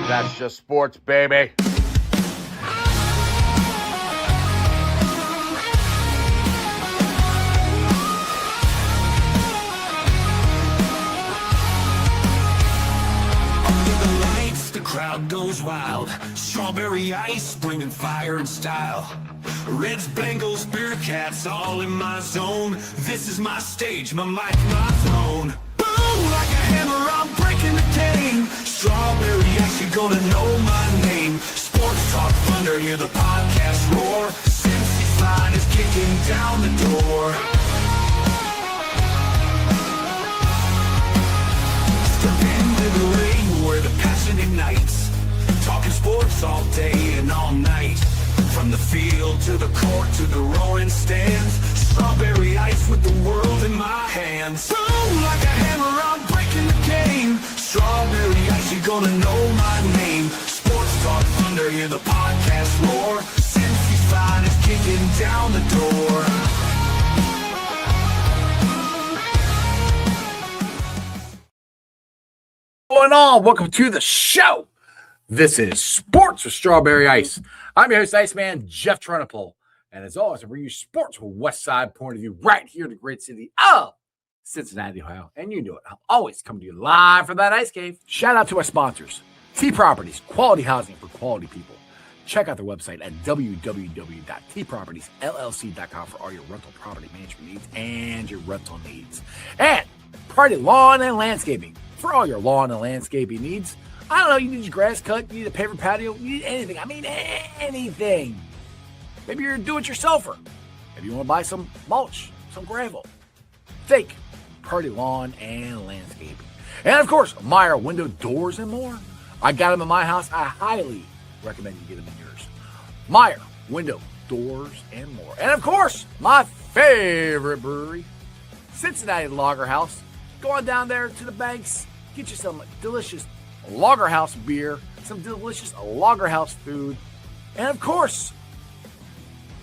That's just sports, baby. Crowd goes wild. Strawberry ice, bringing fire and style. Reds, Bengals, Bearcats, all in my zone. This is my stage, my mic, my throne. Boom, like a hammer, I'm breaking the game. Strawberry ice, you're gonna know my name. Sports Talk Thunder, hear the podcast roar. Cincy's line is kicking down the door. Step into the ring where the passion ignites. Talking sports all day and all night. From the field to the court to the roaring stands. Strawberry ice with the world in my hands. Boom, like a hammer, I'm breaking the game. Strawberry ice, you're gonna know my name. Sports Talk Thunder, hear the podcast roar. Cincy's fine is kicking down the door. Going on? Welcome to the show. This is Sports with Strawberry Ice. I'm your host, Iceman, Jeff Trenopole. And as always, I bring you sports from a West Side point of view right here in the great city of Cincinnati, Ohio. And you know it. I'll always come to you live from that ice cave. Shout out to my sponsors, T Properties, quality housing for quality people. Check out their website at www.tpropertiesllc.com for all your rental property management needs and your rental needs. And Party Lawn and Landscaping for all your lawn and landscaping needs. I don't know, you need your grass cut, you need a paver patio, you need anything. I mean, anything. Maybe you're a do-it-yourselfer. Maybe you want to buy some mulch, some gravel. Think Party Lawn and Landscaping. And, of course, Meyer Window Doors and more. I got them in my house. I highly recommend you get them in yours. Meyer Window Doors and more. And, of course, my favorite brewery, Cincinnati Lager House. Go on down there to the banks, get you some delicious Lager House beer, some delicious Lager House food, and of course,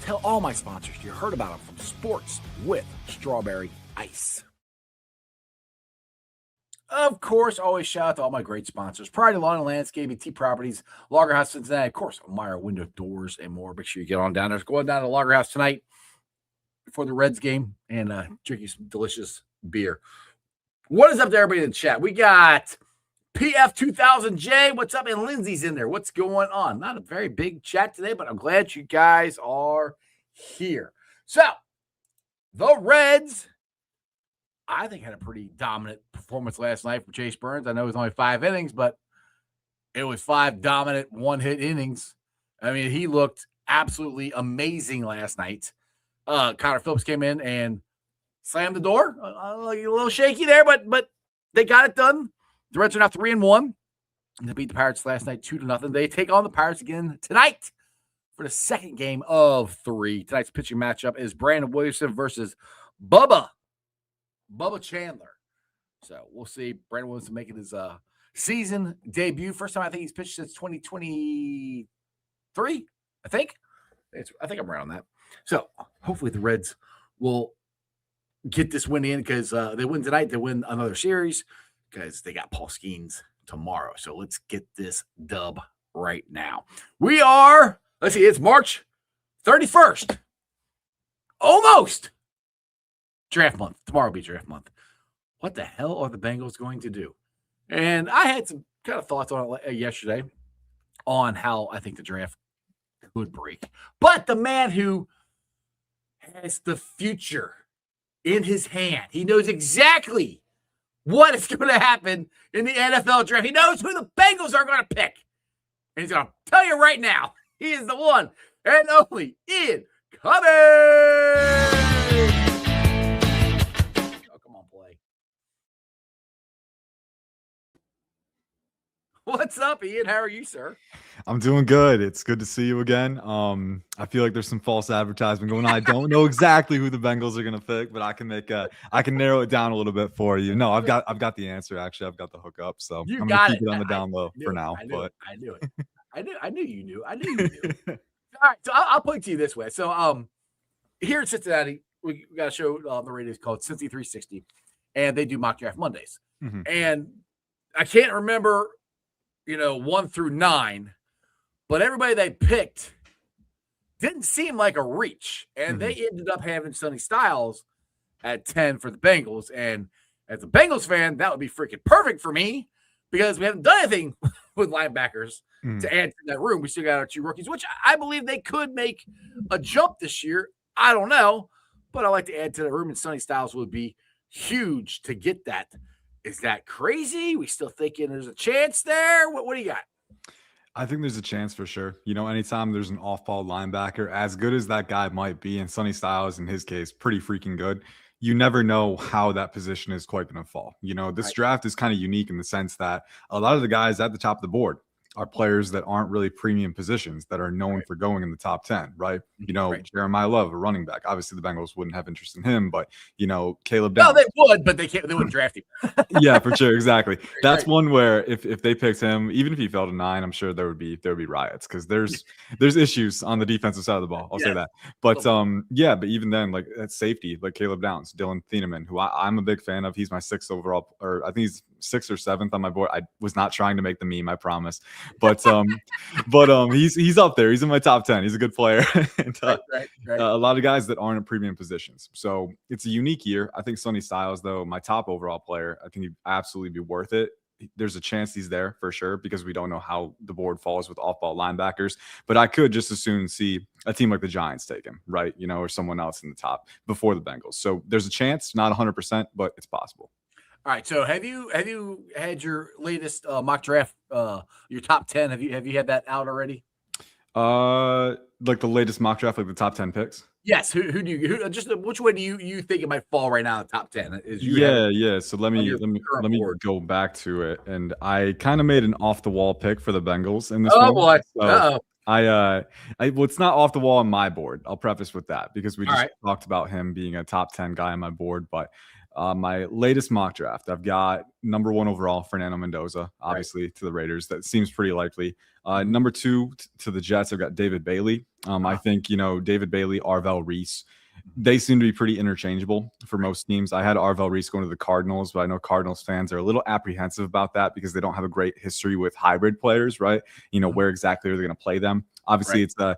tell all my sponsors you heard about them from Sports with Strawberry Ice. Of course, always shout out to all my great sponsors, Pride Lawn and Landscaping, T Properties, Lager House Cincinnati, of course, Meyer Window Doors and more. Make sure you get on down there. Go on down to Lager House tonight before the Reds game and drink you some delicious beer. What is up to everybody in the chat? We got PF2000J. What's up? And Lindsay's in there. What's going on? Not a very big chat today, but I'm glad you guys are here. So, the Reds, I think, had a pretty dominant performance last night from Chase Burns. I know it was only 5 innings, but it was 5 dominant one-hit innings. I mean, he looked absolutely amazing last night. Connor Phillips came in and slammed the door. A little shaky there, but they got it done. The Reds are now 3-1. They beat the Pirates last night 2-0. They take on the Pirates again tonight for the second game of 3. Tonight's pitching matchup is Brandon Williamson versus Bubba Chandler. So we'll see. Brandon Williamson making his season debut. First time I think he's pitched since 2023. I think I'm around that. So hopefully the Reds will get this win in because they win tonight. They win another series because they got Paul Skeens tomorrow. So let's get this dub right now. Let's see, it's March 31st. Almost. Draft month. Tomorrow will be draft month. What the hell are the Bengals going to do? And I had some kind of thoughts on it yesterday on how I think the draft could break. But the man who has the future in his hand, he knows exactly what is going to happen in the NFL draft. He knows who the Bengals are going to pick. And he's going to tell you right now, he is the one and only Ian Cummings. Oh, come on, play. What's up, Ian? How are you, sir? I'm doing good. It's good to see you again. I feel like there's some false advertisement going on. I don't know exactly who the Bengals are going to pick, but I can narrow it down a little bit for you. No, I've got the answer. Actually, I've got the hookup. So I'm going to keep it on the down low for now. I knew it. I knew you knew. I knew you knew. All right, so I'll put it to you this way. So here in Cincinnati, we got a show on the radio called Cincy 360, and they do mock draft Mondays. Mm-hmm. And I can't remember, 1 through 9, but everybody they picked didn't seem like a reach. And they ended up having Sonny Styles at 10 for the Bengals. And as a Bengals fan, that would be freaking perfect for me because we haven't done anything with linebackers to add to that room. We still got our 2 rookies, which I believe they could make a jump this year. I don't know, but I like to add to the room, and Sonny Styles would be huge to get that. Is that crazy? We still thinking there's a chance there? What do you got? I think there's a chance for sure. Anytime there's an off-ball linebacker, as good as that guy might be, and Sonny Styles in his case, pretty freaking good, you never know how that position is quite going to fall. This draft is kind of unique in the sense that a lot of the guys at the top of the board are players that aren't really premium positions that are known for going in the top 10, right? Jeremiah Love, a running back. Obviously, the Bengals wouldn't have interest in him, but, Caleb Downs. No, they would, but they wouldn't draft him. Yeah, for sure. Exactly. That's one where if they picked him, even if he fell to 9, I'm sure there would be riots because there's issues on the defensive side of the ball. I'll say that. But but even then, like at safety, like Caleb Downs, Dylan Thieneman, who I'm a big fan of. He's my 6th overall, or I think he's 6th or 7th on my board. I was not trying to make the meme, I promise. But he's up there. He's in my top 10. He's a good player. And, a lot of guys that aren't in premium positions. So it's a unique year. I think Sonny Styles, though, my top overall player, I think he'd absolutely be worth it. There's a chance he's there for sure because we don't know how the board falls with off-ball linebackers. But I could just as soon see a team like the Giants take him, right? Or someone else in the top before the Bengals. So there's a chance, not 100%, but it's possible. All right. So have you had your latest mock draft, your top 10? Have you had that out already? Like the latest mock draft, like the top 10 picks. Yes. Who do you just which way do you think it might fall right now in the top 10? Yeah. So let me go back to it. And I kind of made an off the wall pick for the Bengals in this one. Boy. So well, it's not off the wall on my board. I'll preface with that because we just talked about him being a top 10 guy on my board, but my latest mock draft, I've got number 1 overall, Fernando Mendoza, obviously to the Raiders. That seems pretty likely. Number 2 to the Jets, I've got David Bailey. I think, David Bailey, Arvell Reese, they seem to be pretty interchangeable for most teams. I had Arvell Reese going to the Cardinals, but I know Cardinals fans are a little apprehensive about that because they don't have a great history with hybrid players, right? Where exactly are they going to play them? Obviously, it's a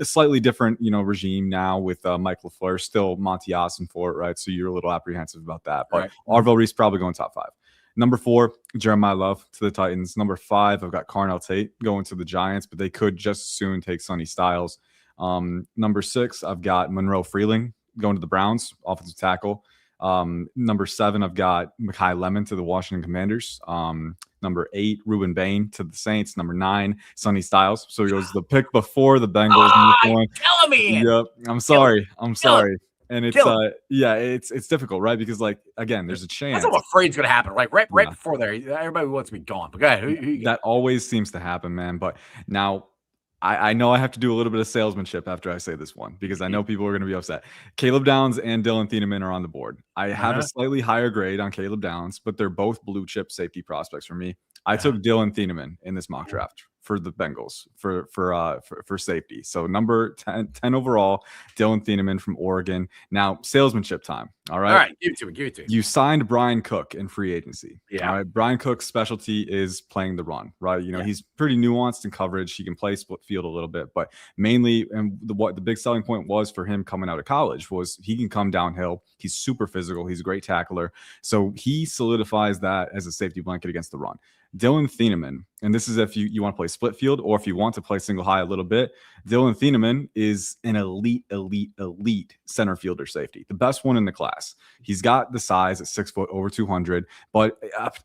slightly different, regime now with Mike LaFleur, still Monty Austin for it, right? So you're a little apprehensive about that. But Arvell Reese probably going top 5. Number 4, Jeremiah Love to the Titans. Number 5, I've got Carnell Tate going to the Giants, but they could just as soon take Sonny Styles. Number 6, I've got Monroe Freeling going to the Browns, offensive tackle. Number 7, I've got Mekhi Lemon to the Washington Commanders. Number 8, Ruben Bain to the Saints. Number 9, Sonny Styles. So he goes the pick before the Bengals. Killing me. Yep. I'm sorry. And it's it's difficult, right? Because again, there's a chance. That's what I'm afraid is going to happen. Like right before there, everybody wants to be gone. But go ahead. That always seems to happen, man. But now I know I have to do a little bit of salesmanship after I say this one because I know people are going to be upset. Caleb Downs and Dylan Thieneman are on the board. I have a slightly higher grade on Caleb Downs, but they're both blue chip safety prospects for me. I took Dylan Thieneman in this mock draft for the Bengals for safety. So number 10 overall, Dylan Thieneman from Oregon. Now salesmanship time. All right. Give it to me. You signed Brian Cook in free agency. Yeah. All right. Brian Cook's specialty is playing the run, right? He's pretty nuanced in coverage. He can play split field a little bit, but mainly, and what the big selling point was for him coming out of college was he can come downhill. He's super physical. He's a great tackler. So he solidifies that as a safety blanket against the run. Dylan Thieneman, and this is if you want to play split field or if you want to play single high a little bit, Dylan Thieneman is an elite center fielder safety, the best one in the class. He's got the size at 6 foot, over 200, but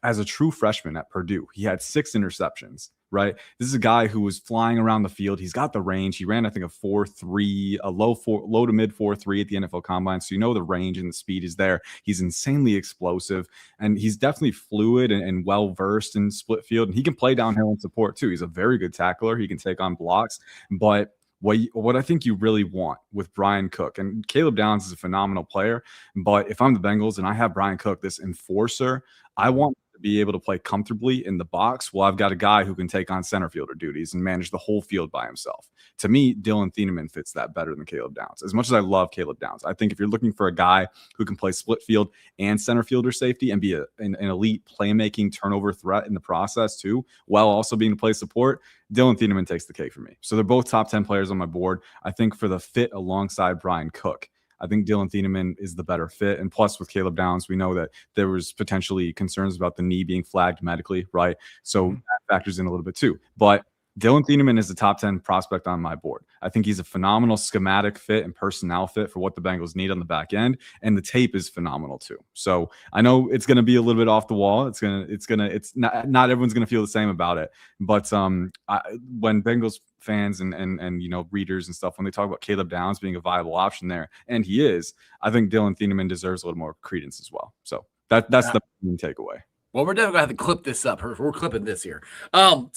as a true freshman at Purdue, he had 6 interceptions. Right. This is a guy who was flying around the field. He's got the range. He ran, I think, a 4.3, a low to mid 4.3 at the NFL Combine. So the range and the speed is there. He's insanely explosive, and he's definitely fluid and well versed in split field. And he can play downhill and support too. He's a very good tackler. He can take on blocks, but what I think you really want with Brian Cook, and Caleb Downs is a phenomenal player, but if I'm the Bengals and I have Brian Cook, this enforcer, I want to to be able to play comfortably in the box, well, I've got a guy who can take on center fielder duties and manage the whole field by himself. To me, Dylan Thieneman fits that better than Caleb Downs. As much as I love Caleb Downs, I think if you're looking for a guy who can play split field and center fielder safety and be an elite playmaking turnover threat in the process too, while also being to play support, Dylan Thieneman takes the cake for me. So they're both top 10 players on my board. I think for the fit alongside Brian Cook, I think Dylan Thieneman is the better fit. And plus with Caleb Downs, we know that there was potentially concerns about the knee being flagged medically, right? So that factors in a little bit too. But Dylan Thieneman is the top 10 prospect on my board. I think he's a phenomenal schematic fit and personnel fit for what the Bengals need on the back end. And the tape is phenomenal too. So I know it's going to be a little bit off the wall. It's not everyone's going to feel the same about it. But when Bengals fans and readers and stuff, when they talk about Caleb Downs being a viable option there, and he is, I think Dylan Thieneman deserves a little more credence as well. So that's the main takeaway. Well, we're definitely going to have to clip this up. We're clipping this here. Most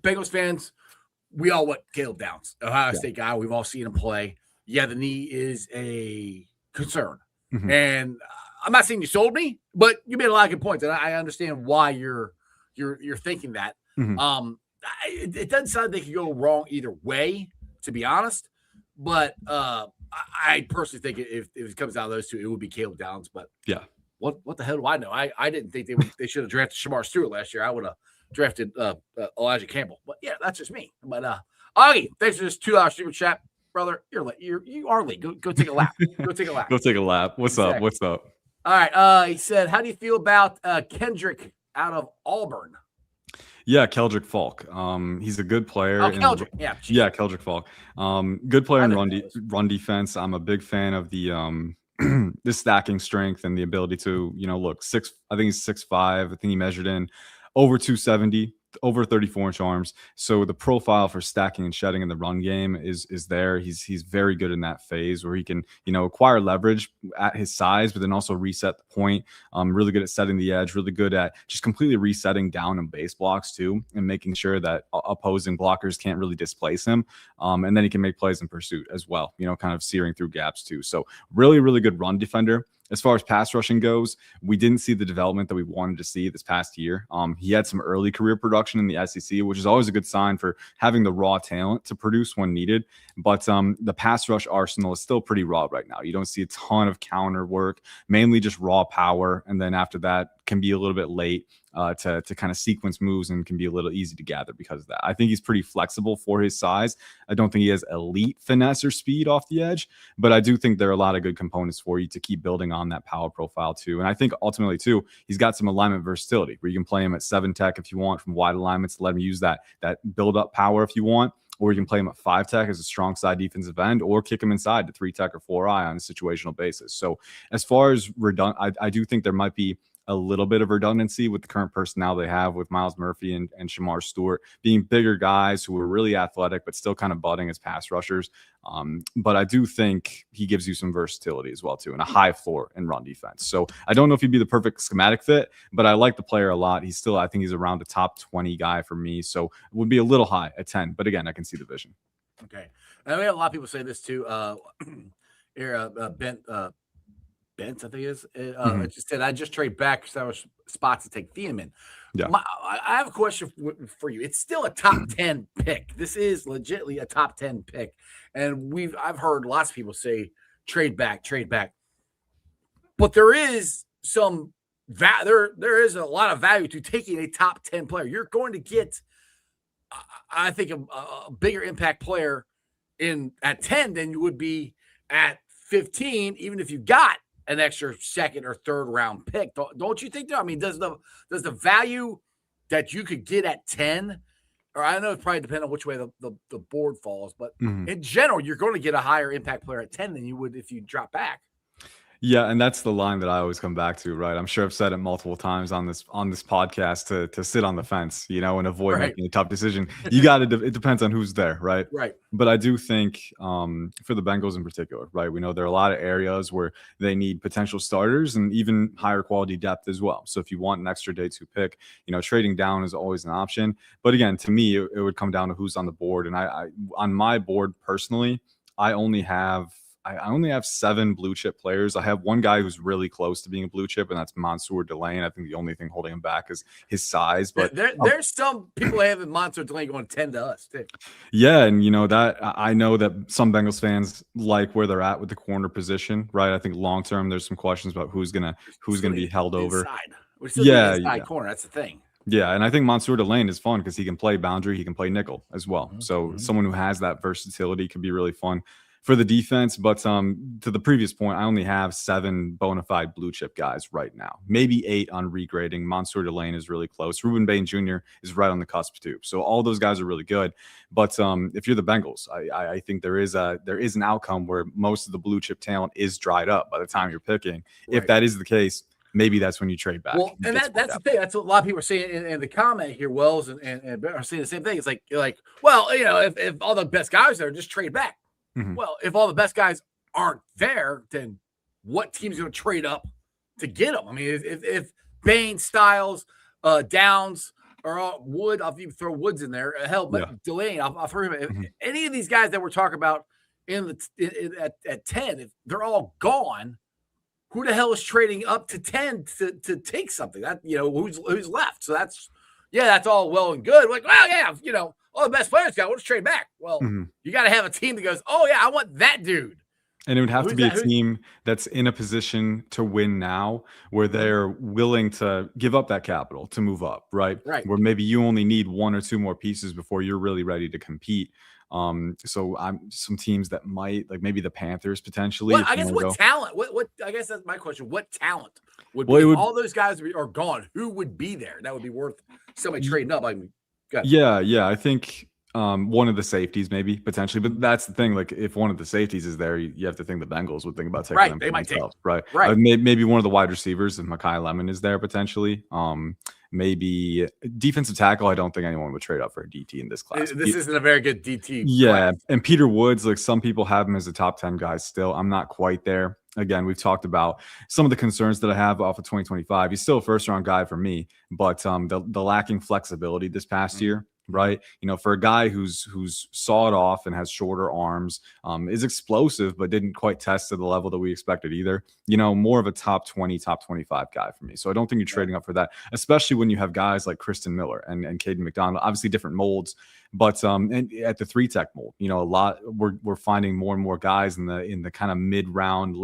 Bengals fans, we all want Caleb Downs, Ohio State guy. We've all seen him play. Yeah, the knee is a concern. Mm-hmm. And I'm not saying you sold me, but you made a lot of good points. And I understand why you're thinking that. Mm-hmm. It doesn't sound like they could go wrong either way, to be honest. But I personally think if it comes out of those two, it would be Caleb Downs. But yeah. What the hell do I know? I didn't think they should have drafted Shamar Stewart last year. I would have drafted Elijah Campbell. But yeah, that's just me. But Augie, thanks for this $2 super chat, brother. You are late. Go take a lap. Go take a lap. Go take a lap. What's up? What's up? All right. He said, how do you feel about Kendrick out of Auburn? Yeah, Keldrick Falk. He's a good player. Oh, Keldrick. Yeah, Keldrick Falk. Good player in run defense. I'm a big fan of the the stacking strength and the ability to, I think he's 6'5". I think he measured in over 270, over 34-inch arms. So the profile for stacking and shedding in the run game is there. He's very good in that phase where he can, acquire leverage at his size, but then also reset the point. Really good at setting the edge, really good at just completely resetting down and base blocks too, and making sure that opposing blockers can't really displace him. And then he can make plays in pursuit as well, kind of searing through gaps too. So really, really good run defender. As far as pass rushing goes, we didn't see the development that we wanted to see this past year. He had some early career production in the SEC, which is always a good sign for having the raw talent to produce when needed. But the pass rush arsenal is still pretty raw right now. You don't see a ton of counter work, mainly just raw power. And then after that can be a little bit late to kind of sequence moves and can be a little easy to gather because of that. I think he's pretty flexible for his size. I don't think he has elite finesse or speed off the edge, but I do think there are a lot of good components for you to keep building on that power profile too. And I think ultimately too, he's got some alignment versatility where you can play him at 7 tech if you want from wide alignments, let him use that build up power if you want. Or you can play him at 5 tech as a strong side defensive end, or kick him inside to 3 tech or 4i on a situational basis. So as far as I do think there might be a little bit of redundancy with the current personnel they have with Myles Murphy and Shamar Stewart being bigger guys who are really athletic, but still kind of budding as pass rushers. But I do think he gives you some versatility as well too, and a high floor in run defense. So I don't know if he'd be the perfect schematic fit, but I like the player a lot. I think he's around a top 20 guy for me. So it would be a little high at 10, but again, I can see the vision. Okay. And we have a lot of people say this too. Bent, I think it is. It just said, I just trade back because I was spots to take Thieneman. Yeah. I have a question for you. It's still a top 10 pick. This is legitimately a top 10 pick. And I've heard lots of people say trade back. But there is there is a lot of value to taking a top 10 player. You're going to get, I think, a bigger impact player at 10 than you would be at 15, even if you got an extra second or third round pick. Don't you think? I mean, does the value that you could get at 10, or I know it probably depends on which way the board falls, but in general, you're going to get a higher impact player at 10 than you would if you drop back. Yeah, and that's the line that I always come back to, right? I'm sure I've said it multiple times on this podcast to sit on the fence, and avoid making a tough decision. You got to. It depends on who's there, right? Right. But I do think for the Bengals in particular, right? We know there are a lot of areas where they need potential starters and even higher quality depth as well. So if you want an extra day 2 pick, trading down is always an option. But again, to me, it would come down to who's on the board. And I on my board personally, I only have I only have 7 blue chip players. I have one guy who's really close to being a blue chip, and that's Mansour Delane. I think the only thing holding him back is his size. But there's some people having Mansour Delane going 10 to us too. yeah, and that I know that some Bengals fans like where they're at with the corner position, right? I think long term there's some questions about who's gonna be held over. We're still inside corner. That's the thing. Yeah, and I think Mansour Delane is fun because he can play boundary, he can play nickel as well. Mm-hmm. So someone who has that versatility could be really fun for the defense. But to the previous point, I only have 7 bona fide blue chip guys right now, maybe 8 on regrading. Mansour Delane is really close. Ruben Bain Jr. is right on the cusp too. So all those guys are really good. But if you're the Bengals, I think there is an outcome where most of the blue chip talent is dried up by the time you're picking. Right. If that is the case, maybe that's when you trade back. Well, and that's the thing. That's what a lot of people are saying in the comment here. Wells and are saying the same thing. It's like, well, if all the best guys are, just trade back. Mm-hmm. Well, if all the best guys aren't there, then what team's going to trade up to get them? I mean, if Bain, Styles, Downs, or Wood, I'll even throw Woods in there. Hell, Delane, I'll throw him. If any of these guys that we're talking about at 10, if they're all gone, who the hell is trading up to 10 to take something? That who's left? So that's all well and good. Like, well, yeah, all the best players got. We'll just trade back. Well, you got to have a team that goes, oh yeah, I want that dude. And it would have to be a team that's in a position to win now, where they're willing to give up that capital to move up, right? Right. Where maybe you only need 1 or 2 more pieces before you're really ready to compete. So I'm some teams that might, like maybe the Panthers potentially. Well, I guess what talent? What? I guess that's my question. What talent would be? If all those guys are gone, who would be there? That would be worth somebody trading up. I mean, yeah. I think one of the safeties maybe potentially, but that's the thing. Like if one of the safeties is there, you have to think the Bengals would think about taking them. They might take right. Maybe one of the wide receivers if Mekhi Lemon is there potentially. Maybe defensive tackle. I don't think anyone would trade up for a DT in this class. This isn't a very good DT. Yeah. Class. And Peter Woods, like some people have him as a top 10 guy still. I'm not quite there. Again, we've talked about some of the concerns that I have off of 2025. He's still a first round guy for me, but the lacking flexibility this past year, right? For a guy who's sawed off and has shorter arms, is explosive, but didn't quite test to the level that we expected either. More of a top 20, top 25 guy for me. So I don't think you're trading up for that, especially when you have guys like Kristen Miller and Caden McDonald, obviously different molds, but and at the 3-tech mold, a lot we're finding more and more guys in the kind of mid-round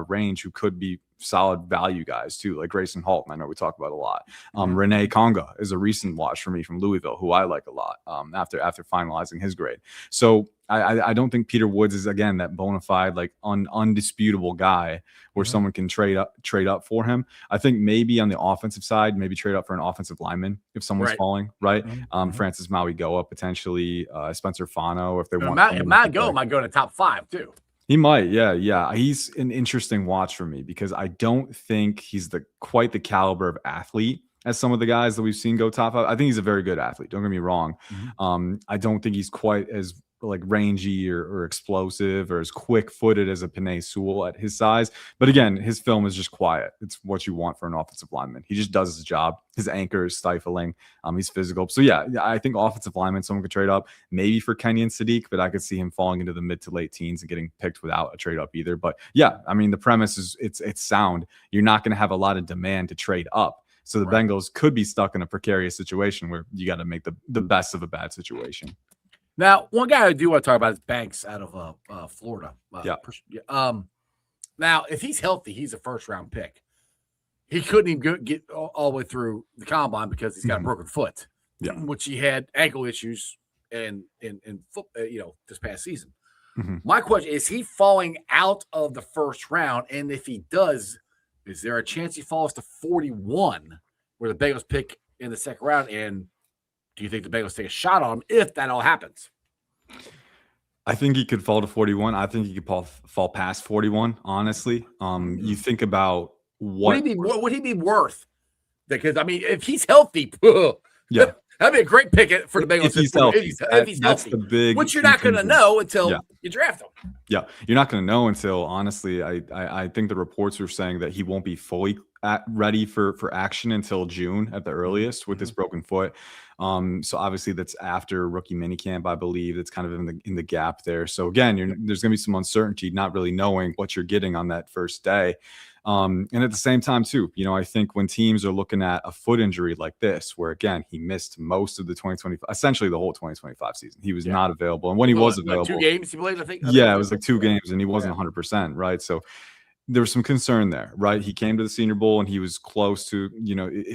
range who could be solid value guys too, like Grayson Halton. I know we talk about a lot. Renee Conga is a recent watch for me from Louisville, who I like a lot after finalizing his grade. So I don't think Peter Woods is, again, that bona fide, like undisputable guy where someone can trade up for him. I think maybe on the offensive side, maybe trade up for an offensive lineman if someone's falling, right? Francis Maui-Goa potentially, Spencer Fano if they want. Maui-Goa might go to top 5 too. He might, yeah. He's an interesting watch for me because I don't think he's quite the caliber of athlete as some of the guys that we've seen go top 5. I think he's a very good athlete. Don't get me wrong. I don't think he's quite as like rangy or explosive or as quick-footed as a Penei Sewell at his size. But again, his film is just quiet. It's what you want for an offensive lineman. He just does his job. His anchor is stifling. He's physical. So yeah, I think offensive lineman, someone could trade up maybe for Kenyon Sadiq, but I could see him falling into the mid to late teens and getting picked without a trade up either. But yeah, I mean, the premise is it's sound. You're not going to have a lot of demand to trade up. So the Bengals could be stuck in a precarious situation where you got to make the best of a bad situation. Now, one guy I do want to talk about is Banks out of Florida. Now, if he's healthy, he's a first-round pick. He couldn't even get all the way through the combine because he's got a broken foot, which he had ankle issues in this past season. My question is he falling out of the first round? And if he does, is there a chance he falls to 41 where the Bengals pick in the second round? And do you think the Bengals take a shot on him if that all happens? I think he could fall to 41. I think he could fall past 41, honestly. You think about what would he be worth? Because, I mean, if he's healthy, That'd be a great pick for the Bengals if he's healthy. if he's That's healthy. the big. Which you're not going to know until you draft him. Yeah, you're not going to know until, honestly, I think the reports were saying that he won't be fully ready for action until June at the earliest with this broken foot. So obviously that's after rookie minicamp, I believe. That's kind of in the gap there. So again, there's going to be some uncertainty, not really knowing what you're getting on that first day. And at the same time, too, I think when teams are looking at a foot injury like this, where again, he missed most of the 2025, essentially the whole 2025 season, he was not available. And when he was available, 2 games he played, I think. Yeah, it was like 2 games and he wasn't 100%, right? So there was some concern there, right? He came to the Senior Bowl and he was close to,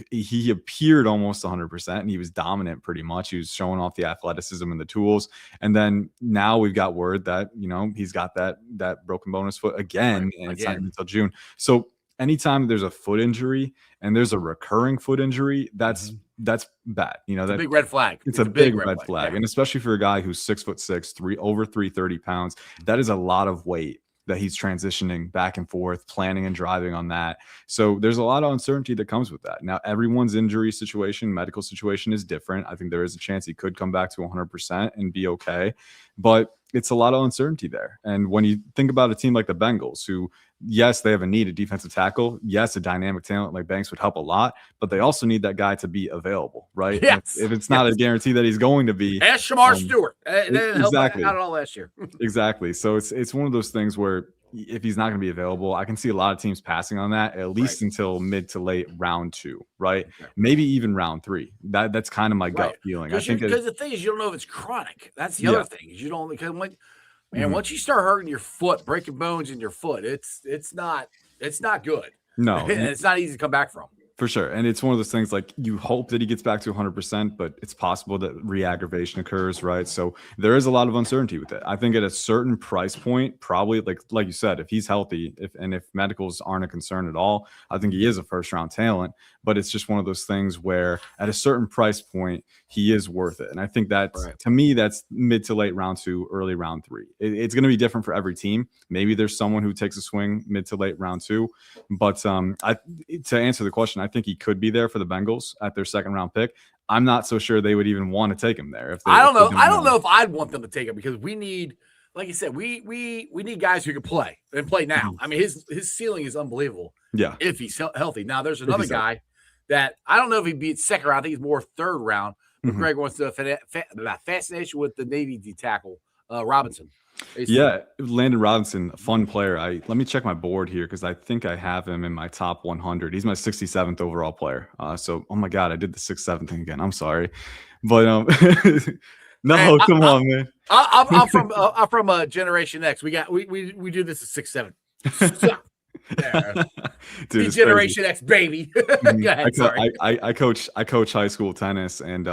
he appeared almost 100% and he was dominant pretty much. He was showing off the athleticism and the tools. And then now we've got word that, he's got that broken bonus foot again, and it's not until June. So anytime there's a foot injury and there's a recurring foot injury, that's bad. That's a big red flag. It's a big red flag. Yeah. And especially for a guy who's 6'6", over 330 pounds, that is a lot of weight that he's transitioning back and forth, planning and driving on that. So there's a lot of uncertainty that comes with that. Now, everyone's injury situation, medical situation is different. I think there is a chance he could come back to 100% and be okay, but it's a lot of uncertainty there. And when you think about a team like the Bengals, who, yes, they have a need at defensive tackle. Yes, a dynamic talent like Banks would help a lot, but they also need that guy to be available, right? Yes. If it's not a guarantee that he's going to be. Ask Shamar Stewart. They didn't exactly. help out at all last year. Exactly. So it's one of those things where if he's not going to be available, I can see a lot of teams passing on that at least until mid to late round 2, right? Okay. Maybe even round 3. That's kind of my gut feeling. I think because the thing is, you don't know if it's chronic. That's the other thing. Is you don't, because once you start hurting your foot, breaking bones in your foot, it's not good. No, and it's not easy to come back from. For sure. And it's one of those things, like, you hope that he gets back to 100%, but it's possible that re-aggravation occurs, right? So there is a lot of uncertainty with it. I think at a certain price point, probably like you said, if he's healthy, if medicals aren't a concern at all, I think he is a first-round talent. But it's just one of those things where at a certain price point, he is worth it. And I think that, to me, that's mid to late round 2, early round 3. It's going to be different for every team. Maybe there's someone who takes a swing mid to late round 2. But to answer the question, I think he could be there for the Bengals at their second round pick. I'm not so sure they would even want to take him there. I don't know if I'd want them to take him, because we need, like you said, we need guys who can play and play now. I mean, his ceiling is unbelievable. Yeah, if he's healthy. Now there's another guy that I don't know if he'd be second round. I think he's more third round. But Greg wants to fascination with the Navy D tackle Robinson. Yeah, Landon Robinson, a fun player. Let me check my board here, because I think I have him in my top 100. He's my 67th overall player. So, oh my God, I did the 6'7" thing again. I'm sorry, but no, come on, man. I'm from Generation X. We do this at 6'7". Dude, Generation X, baby. Go ahead, I coach high school tennis, and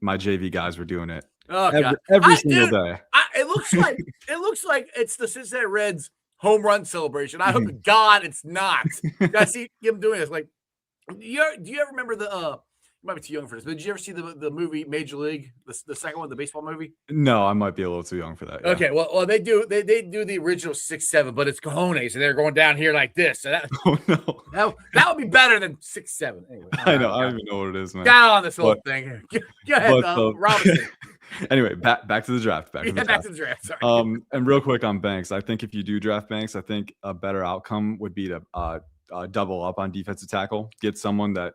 my JV guys were doing it. Oh, every single day. It looks like it's the Cincinnati Reds home run celebration. I hope to God it's not. I see him doing this. Like, do you ever remember the? You might be too young for this, but did you ever see the movie Major League, the second one, the baseball movie? No, I might be a little too young for that. Yeah. Okay, well they do the original 6'7", but it's cojones, and they're going down here like this. So that, that would be better than 6'7". Anyway, I know. I don't even know what it is, man. Down on this whole thing. Go ahead, Robinson. Anyway, back to the draft. Back to the draft. Sorry. And real quick on Banks, I think if you do draft Banks, I think a better outcome would be to double up on defensive tackle, get someone that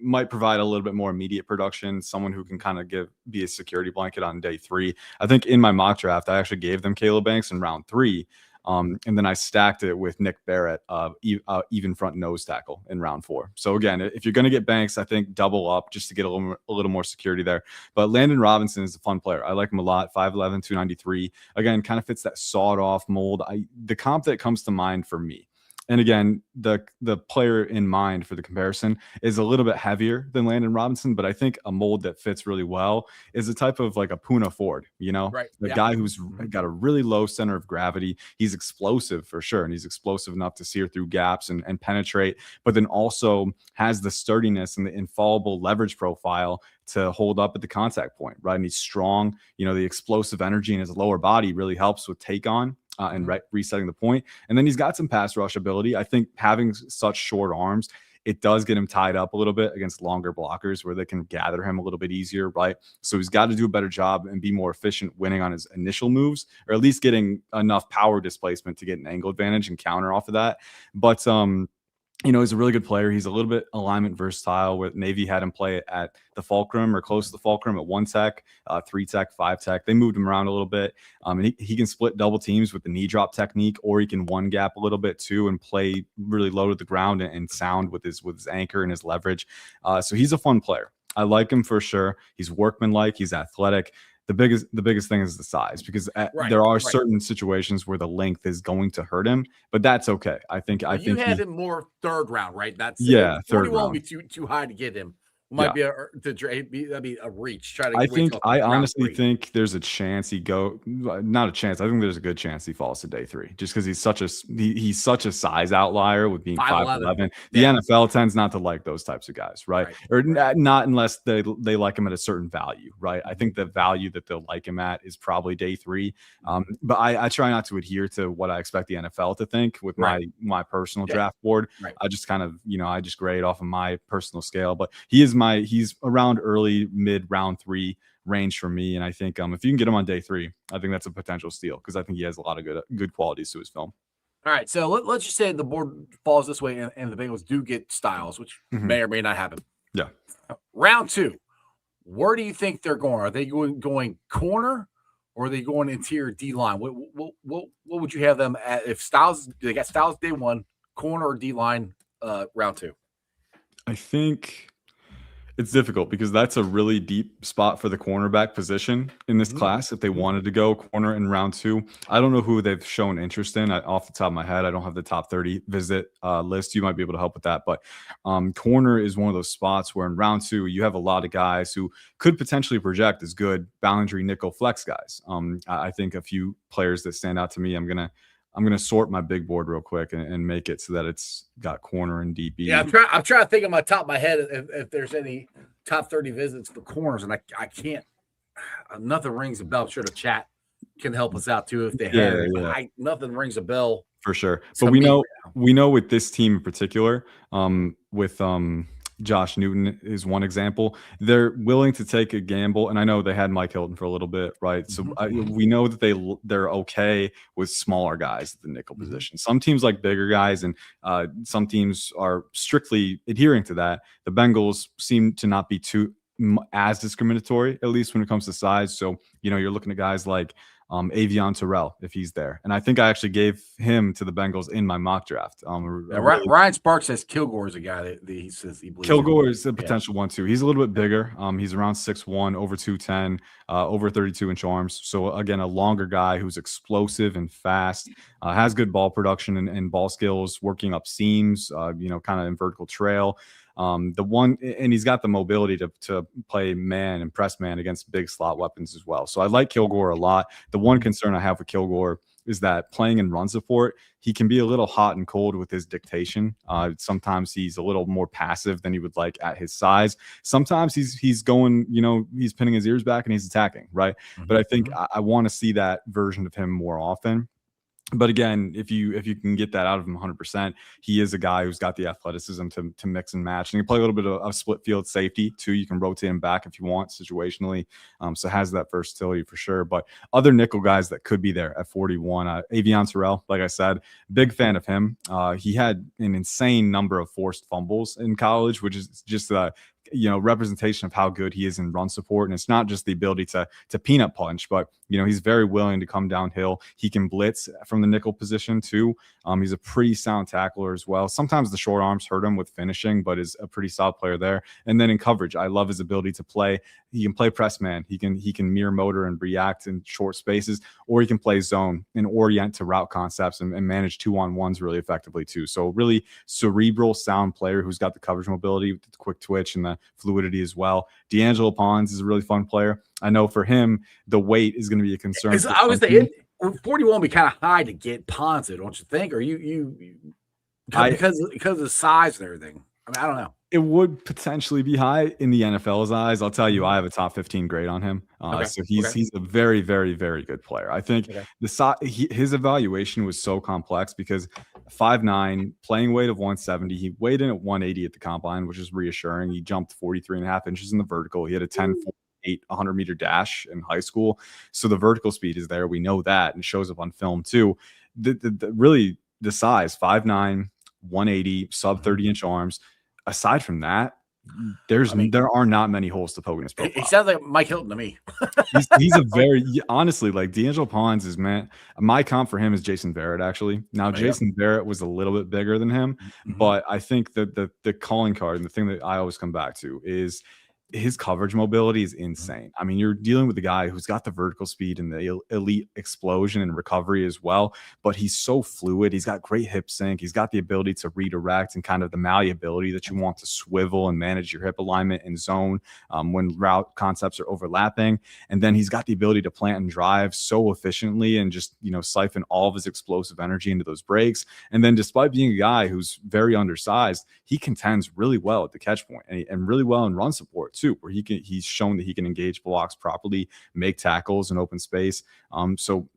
might provide a little bit more immediate production, someone who can kind of be a security blanket on day 3. I think in my mock draft, I actually gave them Caleb Banks in round 3. And then I stacked it with Nick Barrett, even front nose tackle in round 4. So again, if you're going to get Banks, I think double up just to get a little more security there. But Landon Robinson is a fun player. I like him a lot. 5'11", 293. Again, kind of fits that sawed off mold. The comp that comes to mind for me, and again, the player in mind for the comparison is a little bit heavier than Landon Robinson, but I think a mold that fits really well is a type of like a Puna Ford, right? The guy who's got a really low center of gravity. He's explosive for sure, and he's explosive enough to sear through gaps and penetrate, but then also has the sturdiness and the infallible leverage profile to hold up at the contact point, right? And he's strong. The explosive energy in his lower body really helps with take on. And resetting the point. And then he's got some pass rush ability. I think having such short arms it does get him tied up a little bit against longer blockers where they can gather him a little bit easier, right? So he's got to do a better job and be more efficient winning on his initial moves, or at least getting enough power displacement to get an angle advantage and counter off of that. But he's a really good player. He's a little bit alignment versatile. With Navy had him play at the fulcrum or close to the fulcrum at 1 tech, 3 tech, 5 tech. They moved him around a little bit. And he can split double teams with the knee drop technique, or he can one gap a little bit too and play really low to the ground and sound with his anchor and his leverage. So he's a fun player. I like him for sure. He's workmanlike. He's athletic. The biggest thing is the size, because there are certain situations where the length is going to hurt him, but that's okay. I think you had him more third round, right? That's third round. Won't be too high to get him. Might be that'd be a reach. I honestly think there's a chance not a chance. I think there's a good chance he falls to day 3, just because he's such a size outlier with being 5'11". The NFL tends not to like those types of guys, right? Or not unless they like him at a certain value, right? I think the value that they'll like him at is probably day 3. But I try not to adhere to what I expect the NFL to think with my personal draft board. I just kind of I just grade off of my personal scale, but he's around early mid round 3 range for me, and I think if you can get him on day 3, I think that's a potential steal, because I think he has a lot of good qualities to his film. All right, so let's just say the board falls this way and the Bengals do get Styles, which may or may not happen. Yeah. Round 2, where do you think they're going? Are they going corner, or are they going interior D line? What would you have them at if they got Styles day 1, corner or D line round 2? I think it's difficult, because that's a really deep spot for the cornerback position in this class. If they wanted to go corner in round 2, I don't know who they've shown interest in. Off the top of my head, I don't have the top 30 visit list. You might be able to help with that. But corner is one of those spots where in round 2, you have a lot of guys who could potentially project as good boundary nickel flex guys. I think a few players that stand out to me. I'm gonna sort my big board real quick and make it so that it's got corner and DB. Yeah, I'm trying to think on my top of my head if there's any top 30 visits for corners, and I can't. Nothing rings a bell. I'm sure the chat can help us out too if they have. Nothing rings a bell for sure. But we know with this team in particular, with Josh Newton is one example. They're willing to take a gamble, and I know they had Mike Hilton for a little bit, right? So we know that they're okay with smaller guys at the nickel position. Some teams like bigger guys, and some teams are strictly adhering to that. The Bengals seem to not be as discriminatory, at least when it comes to size. So you're looking at guys like Avion Terrell, if he's there. And I think I actually gave him to the Bengals in my mock draft. Ryan Sparks says Kilgore is a guy that he says he believes. Kilgore is a potential one too. He's a little bit bigger. He's around 6'1", over 210, over 32-inch arms. So again, a longer guy who's explosive and fast, has good ball production and ball skills, working up seams, kind of in vertical trail. And he's got the mobility to play man and press man against big slot weapons as well. So I like Kilgore a lot. The one concern I have with Kilgore is that playing in run support, he can be a little hot and cold with his dictation. Sometimes he's a little more passive than he would like at his size. Sometimes he's going, he's pinning his ears back and he's attacking, right? But I think I want to see that version of him more often. But again, if you can get that out of him 100%, he is a guy who's got the athleticism to mix and match. And he can play a little bit of split field safety too. You can rotate him back if you want situationally. So has that versatility for sure. But other nickel guys that could be there at 41, Avion Terrell, like I said, big fan of him. He had an insane number of forced fumbles in college, which is just representation of how good he is in run support. And it's not just the ability to peanut punch, but he's very willing to come downhill. He can blitz from the nickel position too. He's a pretty sound tackler as well. Sometimes the short arms hurt him with finishing, but is a pretty solid player there. And then in coverage, I love his ability to play. He can play press man. He can mirror motor and react in short spaces, or he can play zone and orient to route concepts and manage 2-on-1s really effectively too. So really cerebral, sound player who's got the coverage mobility, with the quick twitch and the fluidity as well. D'Angelo Pons is a really fun player. I know for him, the weight is going to be a concern. I was thinking 41 would be kind of high to get Pons, don't you think? Or because of the size and everything. I mean, I don't know. It would potentially be high in the NFL's eyes. I'll tell you, I have a top 15 grade on him. So he's a very, very, very good player. I think his evaluation was so complex because 5'9", playing weight of 170. He weighed in at 180 at the combine, which is reassuring. He jumped 43.5 inches in the vertical. He had a 10.48 100-meter dash in high school. So the vertical speed is there. We know that, and shows up on film too. Really, the size, 5'9", 180, sub 30-inch arms. Aside from that, there are not many holes to poke in his profile. He sounds like Mike Hilton to me. he's a very, honestly, like D'Angelo Pons is, man, my comp for him is Jason Barrett, actually. Now, Jason Barrett was a little bit bigger than him, but I think that the calling card and the thing that I always come back to is his coverage mobility is insane. I mean, you're dealing with a guy who's got the vertical speed and the elite explosion and recovery as well, but he's so fluid. He's got great hip sync. He's got the ability to redirect and kind of the malleability that you want to swivel and manage your hip alignment and zone when route concepts are overlapping. And then he's got the ability to plant and drive so efficiently and just, siphon all of his explosive energy into those breaks. And then despite being a guy who's very undersized, he contends really well at the catch point and really well in run support too, where he's shown that he can engage blocks properly, make tackles in open space. So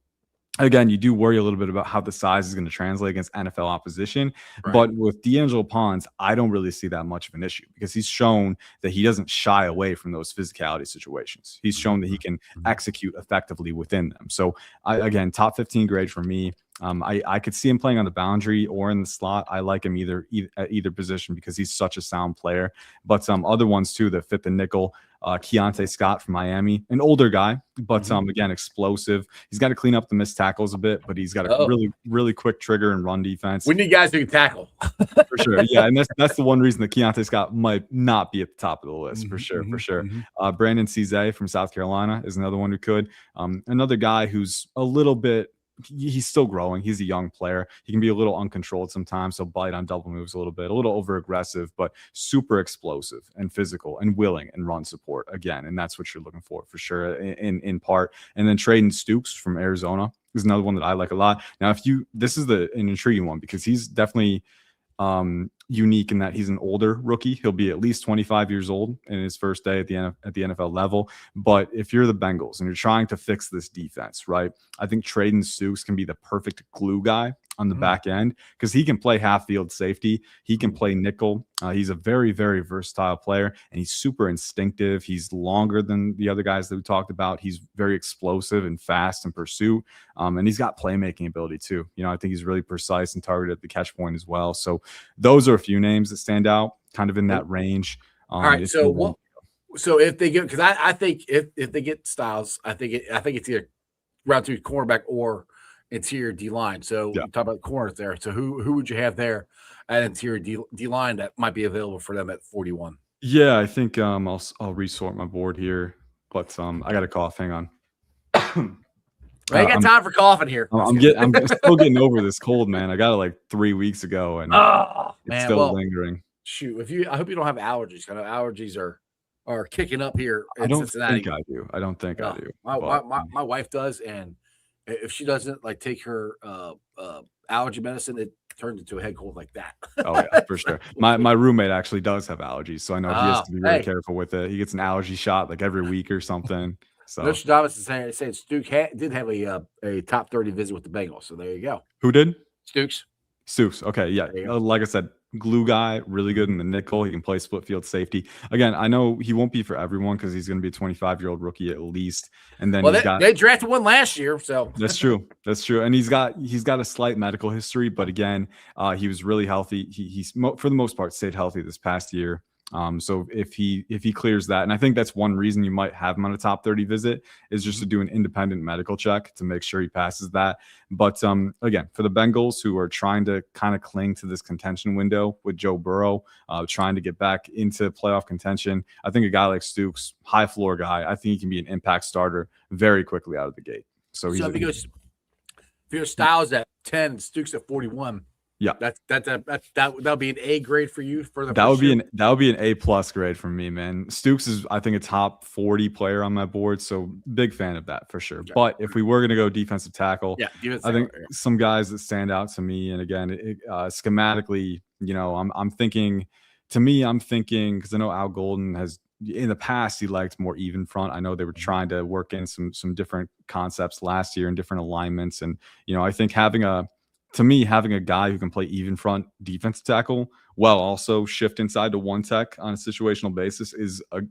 again, you do worry a little bit about how the size is going to translate against NFL opposition. Right. But with D'Angelo Pons, I don't really see that much of an issue because he's shown that he doesn't shy away from those physicality situations. He's shown that he can execute effectively within them. So again, top 15 grade for me. I could see him playing on the boundary or in the slot. I like him at either position because he's such a sound player. But other ones too that fit the nickel. Keontae Scott from Miami, an older guy, but again, explosive. He's got to clean up the missed tackles a bit, but he's got a really, really quick trigger and run defense. We need guys who can tackle. For sure. Yeah, and that's the one reason that Keontae Scott might not be at the top of the list, for sure. Brandon Cizé from South Carolina is another one who could. Another guy who's a little bit, he's still growing. He's a young player. He can be a little uncontrolled sometimes. He'll bite on double moves a little over aggressive, but super explosive and physical and willing and run support again. And that's what you're looking for sure in part. And then Traden Stukes from Arizona is another one that I like a lot. Now, this is an intriguing one because he's definitely unique in that he's an older rookie. He'll be at least 25 years old in his first day at the NFL level. But if you're the Bengals and you're trying to fix this defense, right, I think Traden Stukes can be the perfect glue guy on the back end because he can play half field safety. He can play nickel. He's a very, very versatile player, and he's super instinctive. He's longer than the other guys that we talked about. He's very explosive and fast in pursuit, and he's got playmaking ability too. I think he's really precise and targeted at the catch point as well. So those are a few names that stand out kind of in that range. All right, so if they get, because I think if they get Styles, I think it's either round 2 cornerback or interior D line. So we talk about corners there. So who would you have there at interior D line that might be available for them at 41? Yeah, I think I'll resort my board here, but I got a cough. Hang on. I ain't got time for coughing here. I'm still getting over this cold, man. I got it like 3 weeks ago, and it's still lingering. Shoot, I hope you don't have allergies. I know allergies are kicking up here in Cincinnati. I don't think I do. My wife does, and if she doesn't take her allergy medicine, it turns into a head cold like that. Oh yeah, for sure. My roommate actually does have allergies, so I know he has to be really careful with it. He gets an allergy shot every week or something. So Nostradamus is saying Stukes did have a top 30 visit with the Bengals. So there you go. Who did? Stukes. Okay, yeah. Like I said, glue guy, really good in the nickel. He can play split field safety. Again, I know he won't be for everyone because he's going to be a 25-year-old rookie at least. And then they drafted one last year, so that's true. And he's got a slight medical history, but again, he was really healthy. He's for the most part stayed healthy this past year. So if he clears that, and I think that's one reason you might have him on a top 30 visit is just to do an independent medical check to make sure he passes that. But again, for the Bengals who are trying to kind of cling to this contention window with Joe Burrow, trying to get back into playoff contention, I think a guy like Stukes, high floor guy, I think he can be an impact starter very quickly out of the gate. So if your Styles at 10, Stukes at 41. Yeah, that'll be an A grade for you for the. That would be an A+ grade from me, man. Stukes is, I think, a top 40 player on my board, so big fan of that for sure. Yeah. But if we were going to go defensive tackle, I think some guys that stand out to me, and again, schematically, I'm thinking because I know Al Golden has in the past he liked more even front. I know they were trying to work in some different concepts last year and different alignments, and I think having a to me, having a guy who can play even front defensive tackle while also shift inside to one tech on a situational basis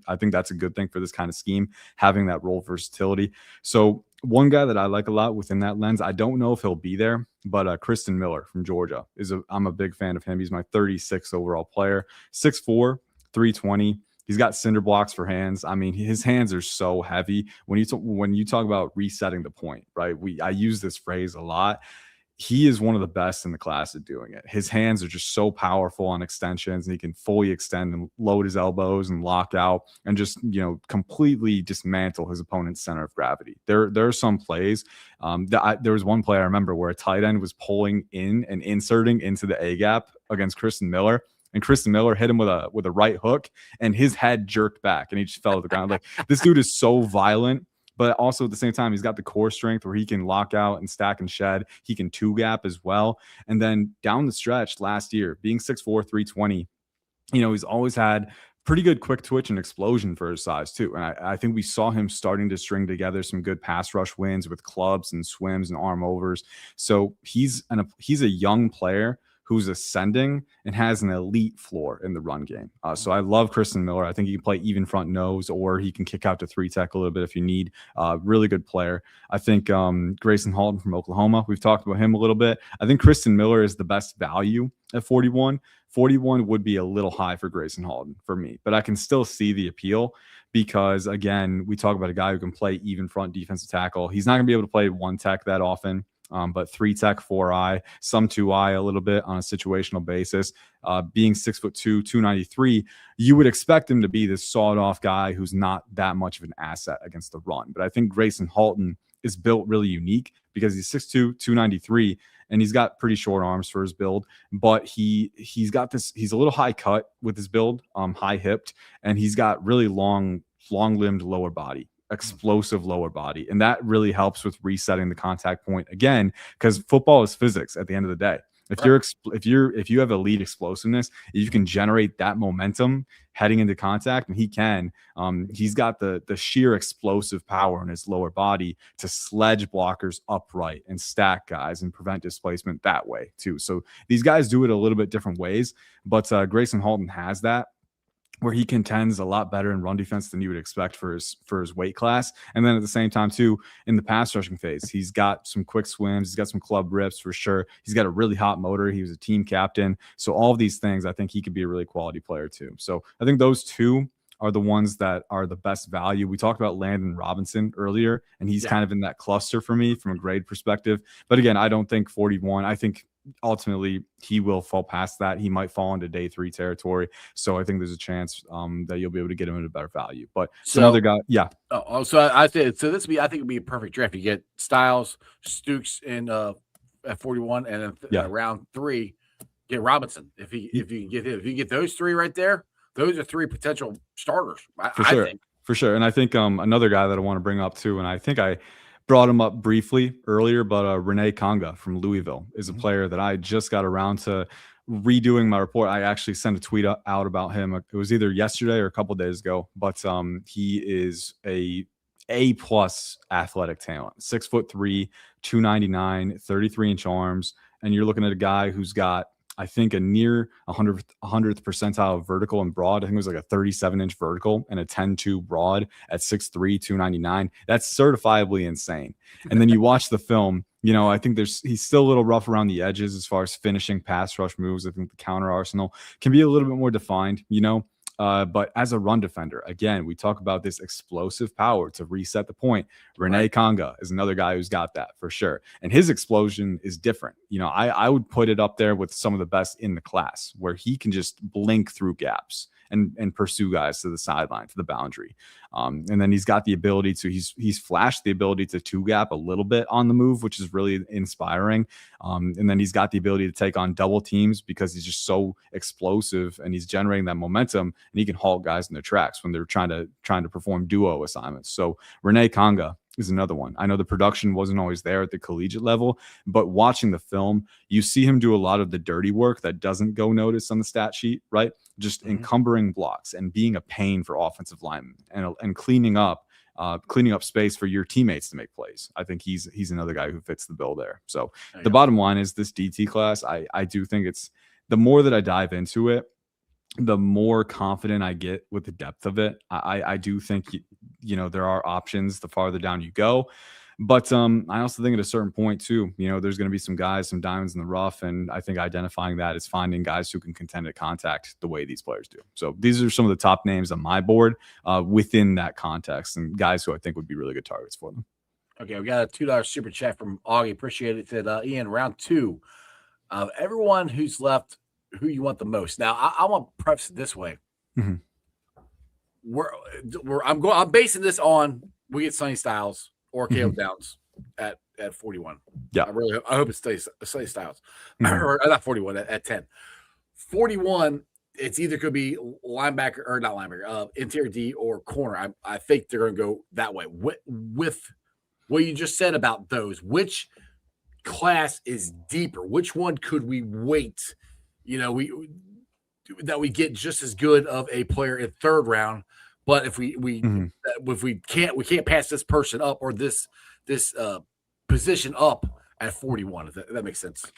I think that's a good thing for this kind of scheme, having that role versatility. So one guy that I like a lot within that lens, I don't know if he'll be there, but Kristen Miller from Georgia I'm a big fan of him. He's my 36th overall player, 6'4", 320. He's got cinder blocks for hands. I mean, his hands are so heavy. When you talk about resetting the point, right? I use this phrase a lot. He is one of the best in the class at doing it. His hands are just so powerful on extensions, and he can fully extend and load his elbows and lock out and just, completely dismantle his opponent's center of gravity. There are some plays. There was one play I remember where a tight end was pulling in and inserting into the A gap against Kristen Miller. And Kristen Miller hit him with a right hook, and his head jerked back, and he just fell to the ground. Like, this dude is so violent. But also at the same time, he's got the core strength where he can lock out and stack and shed. He can two gap as well. And then down the stretch last year, being 6'4", 320, he's always had pretty good quick twitch and explosion for his size too. And I think we saw him starting to string together some good pass rush wins with clubs and swims and arm overs. So he's a young player who's ascending and has an elite floor in the run game. So I love Kristen Miller. I think he can play even front nose, or he can kick out to three tech a little bit if you need. Really good player. I think Grayson Halton from Oklahoma, we've talked about him a little bit. I think Kristen Miller is the best value at 41. 41 would be a little high for Grayson Halton for me, but I can still see the appeal because, again, we talk about a guy who can play even front defensive tackle. He's not going to be able to play one tech that often. But 3 tech, 4 some 2 a little bit on a situational basis. Being 6'2", 293, you would expect him to be this sawed-off guy who's not that much of an asset against the run. But I think Grayson Halton is built really unique because he's 6'2", 293, and he's got pretty short arms for his build. But he's got this. He's a little high cut with his build, high hipped, and he's got really long-limbed lower body. Explosive lower body, and that really helps with resetting the contact point again, because football is physics at the end of the day. If you have elite explosiveness, you can generate that momentum heading into contact, and he's got the sheer explosive power in his lower body to sledge blockers upright and stack guys and prevent displacement that way too. So these guys do it a little bit different ways, but Grayson Halton has that, where he contends a lot better in run defense than you would expect for his weight class. And then at the same time too, in the pass rushing phase, he's got some quick swims, he's got some club rips for sure. He's got a really hot motor. He was a team captain. So all of these things, I think he could be a really quality player too. So I think those two are the ones that are the best value. We talked about Landon Robinson earlier, and he's kind of in that cluster for me from a grade perspective. But again, I don't think 41. I think ultimately he will fall past that. He might fall into day 3 territory. So I think there's a chance that you'll be able to get him at a better value. But another guy, yeah. So I think it'd be a perfect draft. You get Styles, Stukes at 41, and then round 3, get Robinson. If you get those 3 right there, those are 3 potential starters. I think. For sure. And I think another guy that I want to bring up too, and I think I brought him up briefly earlier, but Renee Conga from Louisville is a player that I just got around to redoing my report. I actually sent a tweet out about him. It was either yesterday or a couple of days ago, but he is A+ athletic talent, 6'3", 299, 33-inch arms. And you're looking at a guy who's got, I think, a near 100th percentile of vertical and broad. I think it was like a 37-inch vertical and a 10.2 broad at 6'3", 299. That's certifiably insane. And then you watch the film, I think he's still a little rough around the edges as far as finishing pass rush moves. I think the counter arsenal can be a little bit more defined, but as a run defender, again, we talk about this explosive power to reset the point. Renee Conga is another guy who's got that for sure. And his explosion is different. I would put it up there with some of the best in the class, where he can just blink through gaps and pursue guys to the sideline, to the boundary. And then he's got the ability to, he's flashed the ability to 2-gap a little bit on the move, which is really inspiring. And then he's got the ability to take on double teams because he's just so explosive and he's generating that momentum, and he can halt guys in their tracks when they're trying to perform duo assignments. So Renee Conga is another one. I know the production wasn't always there at the collegiate level, but watching the film, you see him do a lot of the dirty work that doesn't go noticed on the stat sheet, right? Just encumbering blocks and being a pain for offensive linemen and cleaning up cleaning up space for your teammates to make plays. I think he's another guy who fits the bill there. So the bottom line is this DT class, I do think it's the more that I dive into it, the more confident I get with the depth of it. I do think, there are options the farther down you go. But I also think at a certain point too, there's going to be some guys, some diamonds in the rough. And I think identifying that is finding guys who can contend at contact the way these players do. So these are some of the top names on my board within that context and guys who I think would be really good targets for them. Okay, we got a $2 super chat from Augie. Appreciate it. Said, Ian, round 2 of everyone who's left, who you want the most. Now, I want to preface it this way. Mm-hmm. I'm basing this on we get Sonny Styles or Caleb Downs at 41. Yeah, I hope it stays Sonny Styles, Mm-hmm. or not 41 at 10. 41. It's either could be linebacker or not linebacker, interior D or corner. I think they're going to go that way. With what you just said about those, which class is deeper? Which one could we wait? That we get just as good of a player in third round, but if we can't pass this person up or this position up at 41. If that makes sense.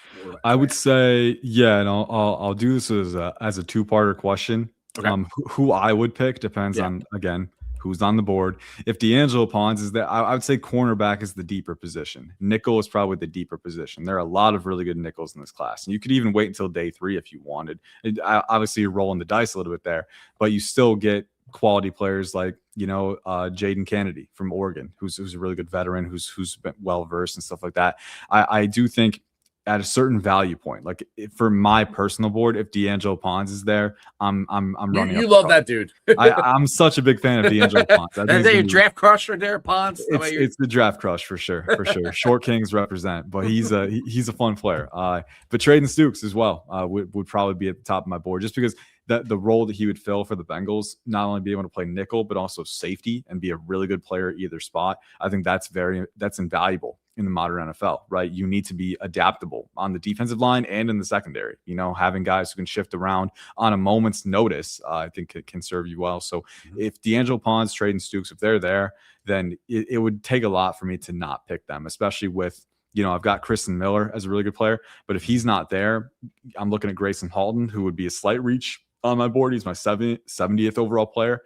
I would say, yeah, and I'll do this as a two-parter question. Okay. Who I would pick depends on, again, who's on the board. If D'Angelo Pons is there, I would say cornerback is the deeper position. Nickel is probably the deeper position. There are a lot of really good nickels in this class. And you could even wait until day 3 if you wanted. Obviously, you're rolling the dice a little bit there, but you still get quality players like, Jaden Kennedy from Oregon, who's a really good veteran, who's been well-versed and stuff like that. I do think at a certain value point, like for my personal board, if D'Angelo Pons is there, I'm running. You love that dude. I'm such a big fan of D'Angelo Pons. Is that your draft crush right there, Pons? It's the draft crush for sure. Short Kings represent, but he's a fun player. But Traden Stukes as well would probably be at the top of my board, just because the role that he would fill for the Bengals, not only be able to play nickel, but also safety and be a really good player at either spot. I think that's invaluable in the modern NFL, right? You need to be adaptable on the defensive line and in the secondary. Having guys who can shift around on a moment's notice, I think it can serve you well. So if D'Angelo Pons, Traden Stukes, if they're there, then it would take a lot for me to not pick them, especially with, I've got Kristen Miller as a really good player, but if he's not there, I'm looking at Grayson Halton, who would be a slight reach on my board. He's my 70th overall player.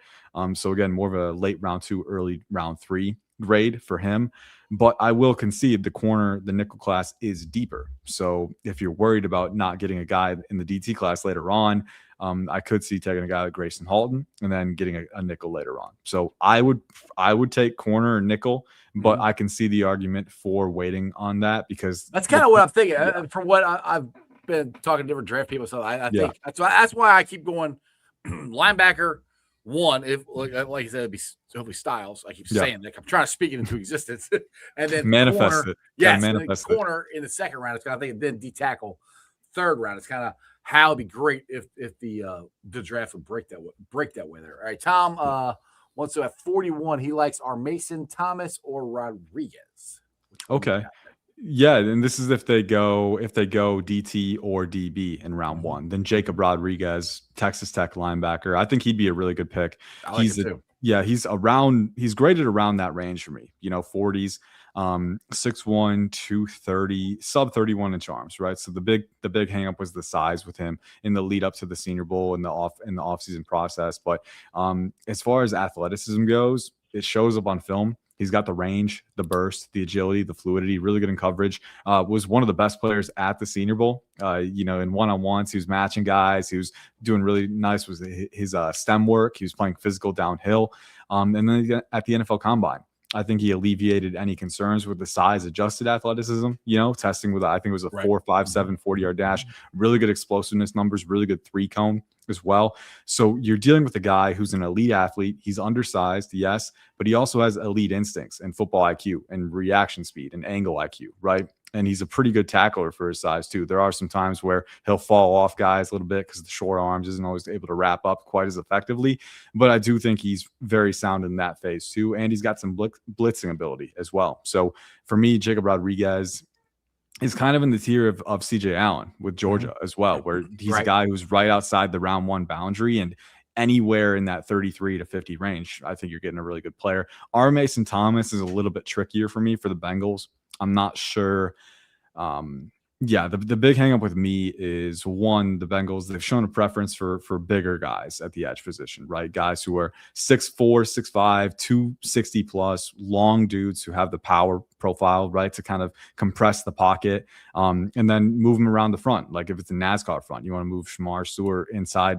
So again, more of a late round 2, early round 3 grade for him. But I will concede the nickel class is deeper. So if you're worried about not getting a guy in the DT class later on, I could see taking a guy like Grayson Halton and then getting a nickel later on. So I would take corner or nickel, but I can see the argument for waiting on that, because that's kind of what I'm thinking. Yeah. From what I've been talking to different draft people, so I think that's why I keep going linebacker 1. If like you said, it'd be hopefully Styles. I keep saying that. I'm trying to speak it into existence, and then manifest corner, it. Yes, manifest corner in the second round. It's kind of thing. Then D tackle third round. It's kind of how it'd be great if the draft would break that way there. All right, Tom wants to at 41. He likes our Mason Thomas or Rodriguez. Okay. Yeah, and this is if they go DT or DB in round 1. Then Jacob Rodriguez, Texas Tech linebacker. I think he'd be a really good pick. I like him too. He's graded around that range for me. 40s, 6'1", 230, sub 31-inch arms, right? So the big hang up was the size with him in the lead up to the Senior Bowl and the offseason process. But as far as athleticism goes, it shows up on film. He's got the range, the burst, the agility, the fluidity, really good in coverage. Was one of the best players at the Senior Bowl. In one-on-ones, he was matching guys. He was doing really nice with his stem work. He was playing physical downhill. And then at the NFL Combine, I think he alleviated any concerns with the size adjusted athleticism, testing with, I think it was a 4.57 40-yard dash, really good explosiveness numbers, really good 3-cone as well. So you're dealing with a guy who's an elite athlete. He's undersized, yes, but he also has elite instincts and football IQ and reaction speed and angle IQ, right? And he's a pretty good tackler for his size too. There are some times where he'll fall off guys a little bit because the short arms isn't always able to wrap up quite as effectively. But I do think he's very sound in that phase too. And he's got some blitzing ability as well. So for me, Jacob Rodriguez is kind of in the tier of CJ Allen with Georgia as well, where he's a guy who's right outside the round 1 boundary. And anywhere in that 33 to 50 range, I think you're getting a really good player. R. Mason Thomas is a little bit trickier for me for the Bengals. I'm not sure. The big hang up with me is one, the Bengals, they've shown a preference for bigger guys at the edge position, right? Guys who are 6'4", 6'5", 260 plus, long dudes who have the power profile, right, to kind of compress the pocket, and then move them around the front. Like if it's a NASCAR front, you want to move Shamar Stewart inside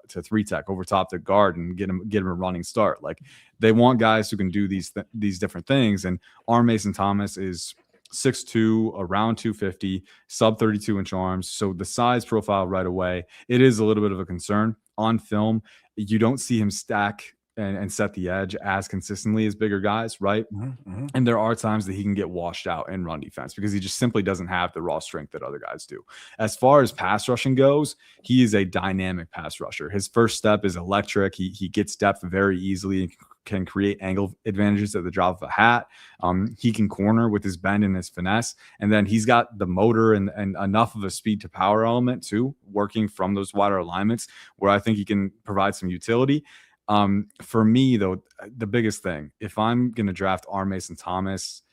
to 3-tech over top to guard and get him a running start. Like they want guys who can do these different things. And R. Mason Thomas is 6'2", around 250, sub 32-inch arms. So the size profile right away, it is a little bit of a concern. On film, you don't see him stack and set the edge as consistently as bigger guys, right? Mm-hmm. And there are times that he can get washed out in run defense because he just simply doesn't have the raw strength that other guys do. As far as pass rushing goes, he is a dynamic pass rusher. His first step is electric. He gets depth very easily and can create angle advantages at the drop of a hat. He can corner with his bend and his finesse. And then he's got the motor and enough of a speed to power element too, working from those wider alignments where I think he can provide some utility. For me, though, the biggest thing, if I'm going to draft R. Mason Thomas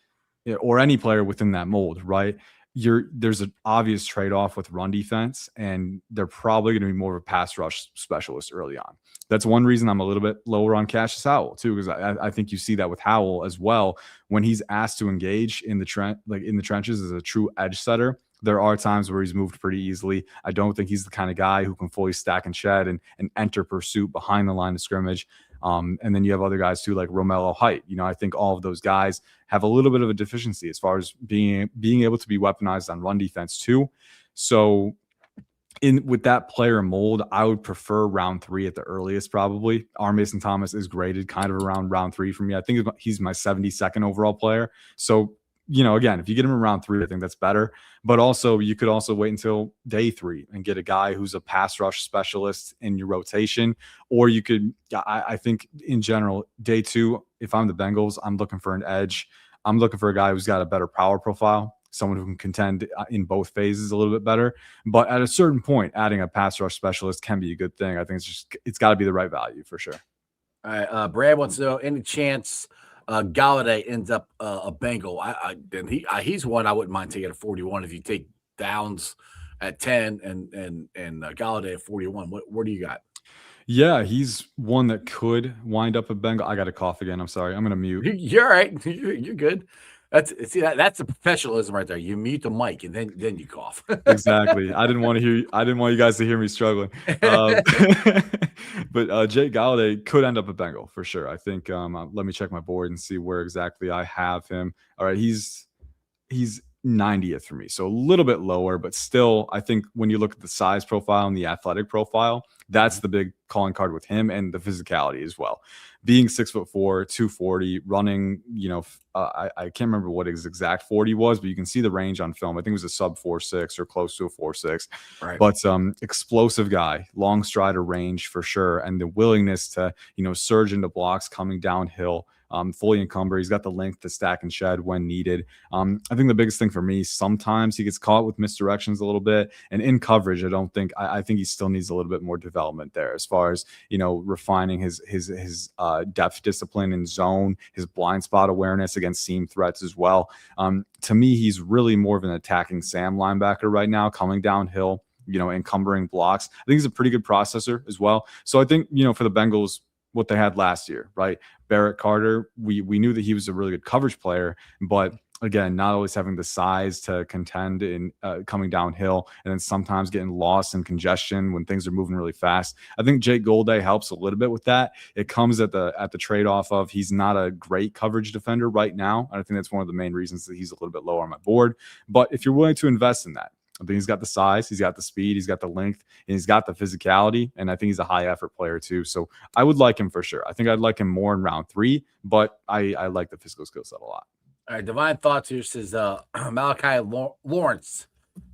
or any player within that mold, right, there's an obvious trade-off with run defense, and they're probably going to be more of a pass rush specialist early on. That's one reason I'm a little bit lower on Cassius Howell too, because I think you see that with Howell as well. When he's asked to engage in the trenches as a true edge setter, there are times where he's moved pretty easily. I don't think he's the kind of guy who can fully stack and shed and enter pursuit behind the line of scrimmage. And then you have other guys too, like Romello Height. I think all of those guys have a little bit of a deficiency as far as being able to be weaponized on run defense too. So with that player mold, I would prefer round 3 at the earliest, probably. R. Mason Thomas is graded kind of around round 3 for me. I think he's my 72nd overall player. So, again, if you get him around 3, I think that's better. But also, you could also wait until day 3 and get a guy who's a pass rush specialist in your rotation. Or you could, I think in general, day 2, if I'm the Bengals, I'm looking for an edge. I'm looking for a guy who's got a better power profile, someone who can contend in both phases a little bit better. But at a certain point, adding a pass rush specialist can be a good thing. I think it's got to be the right value for sure. All right. Brad wants to know, any chance Galladay ends up a Bengal? He's one I wouldn't mind taking at 41 if you take Downs at 10 and Galladay at 41. What do you got? Yeah, he's one that could wind up a Bengal. I got to cough again. I'm sorry. I'm going to mute. You're all right. You're good. That's the professionalism right there. You mute the mic and then you cough. Exactly. I didn't want you guys to hear me struggling. But Jake Galladay could end up a Bengal for sure. I think. Let me check my board and see where exactly I have him. All right, he's 90th for me, so a little bit lower, but still, I think when you look at the size profile and the athletic profile, that's the big calling card with him, and the physicality as well. Being 6'4", 240, running, I can't remember what his exact 40 was, but you can see the range on film. I think it was a sub 4.6 or close to a 4.6. Right. But explosive guy, long strider range for sure, and the willingness to surge into blocks coming downhill. Fully encumbered. He's got the length to stack and shed when needed. I think the biggest thing for me, sometimes he gets caught with misdirections a little bit, and in coverage, I think he still needs a little bit more development there as far as refining his depth discipline in zone, his blind spot awareness against seam threats as well. To me, he's really more of an attacking Sam linebacker right now, coming downhill, encumbering blocks. I think he's a pretty good processor as well. So I think for the Bengals, what they had last year, right? Barrett Carter, we knew that he was a really good coverage player, but again, not always having the size to contend in coming downhill, and then sometimes getting lost in congestion when things are moving really fast. I think Jake Galladay helps a little bit with that. It comes at the trade-off of he's not a great coverage defender right now. I think that's one of the main reasons that he's a little bit lower on my board. But if you're willing to invest in that, I think he's got the size, he's got the speed, he's got the length, and he's got the physicality. And I think he's a high effort player too. So I would like him for sure. I think I'd like him more in round 3, but I like the physical skill set a lot. All right. Divine Thoughts here says Malachi Lawrence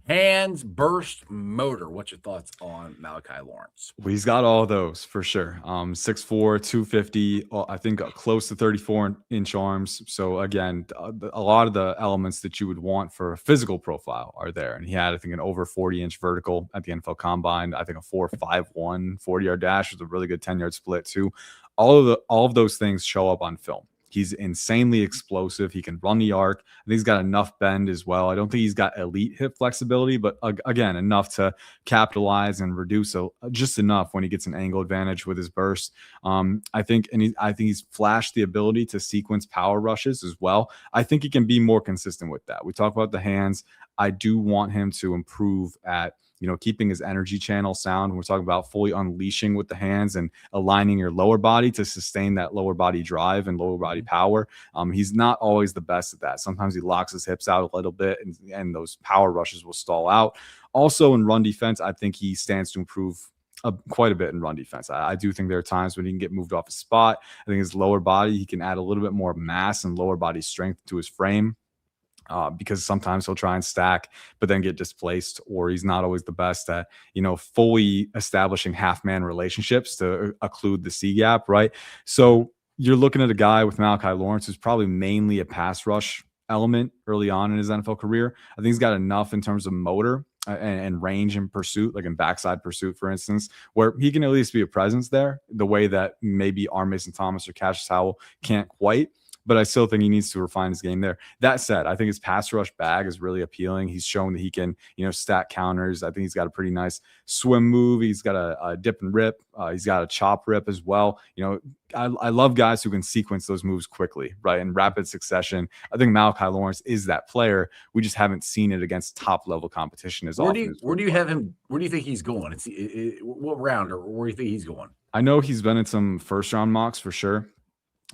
Hands, burst, motor. What's your thoughts on Malachi Lawrence? Well, he's got all those for sure. 6'4", 250, I think close to 34-inch arms. So again, a lot of the elements that you would want for a physical profile are there. And he had, I think, an over 40-inch vertical at the NFL Combine. I think a 4.51 40-yard dash was a really good 10-yard split too. All of those things show up on film. He's insanely explosive. He can run the arc. I think he's got enough bend as well. I don't think he's got elite hip flexibility, but again, enough to capitalize and reduce just enough when he gets an angle advantage with his burst. I think he's flashed the ability to sequence power rushes as well. I think he can be more consistent with that. We talk about the hands. I do want him to improve at keeping his energy channel sound. We're talking about fully unleashing with the hands and aligning your lower body to sustain that lower body drive and lower body power. He's not always the best at that. Sometimes he locks his hips out a little bit and those power rushes will stall out. Also in run defense, I think he stands to improve quite a bit in run defense. I do think there are times when he can get moved off his spot. I think his lower body, he can add a little bit more mass and lower body strength to his frame. Because sometimes he'll try and stack, but then get displaced, or he's not always the best at, fully establishing half-man relationships to occlude the C gap, right? So you're looking at a guy with Malachi Lawrence who's probably mainly a pass rush element early on in his NFL career. I think he's got enough in terms of motor and range and pursuit, like in backside pursuit, for instance, where he can at least be a presence there, the way that maybe R. Mason Thomas or Cassius Howell can't quite. But I still think he needs to refine his game there. That said, I think his pass rush bag is really appealing. He's shown that he can, stack counters. I think he's got a pretty nice swim move. He's got a dip and rip. He's got a chop rip as well. I love guys who can sequence those moves quickly, right? In rapid succession. I think Malachi Lawrence is that player. We just haven't seen it against top level competition as often. Where do you have him? Where do you think he's going? What round, or where do you think he's going? I know he's been in some first round mocks for sure.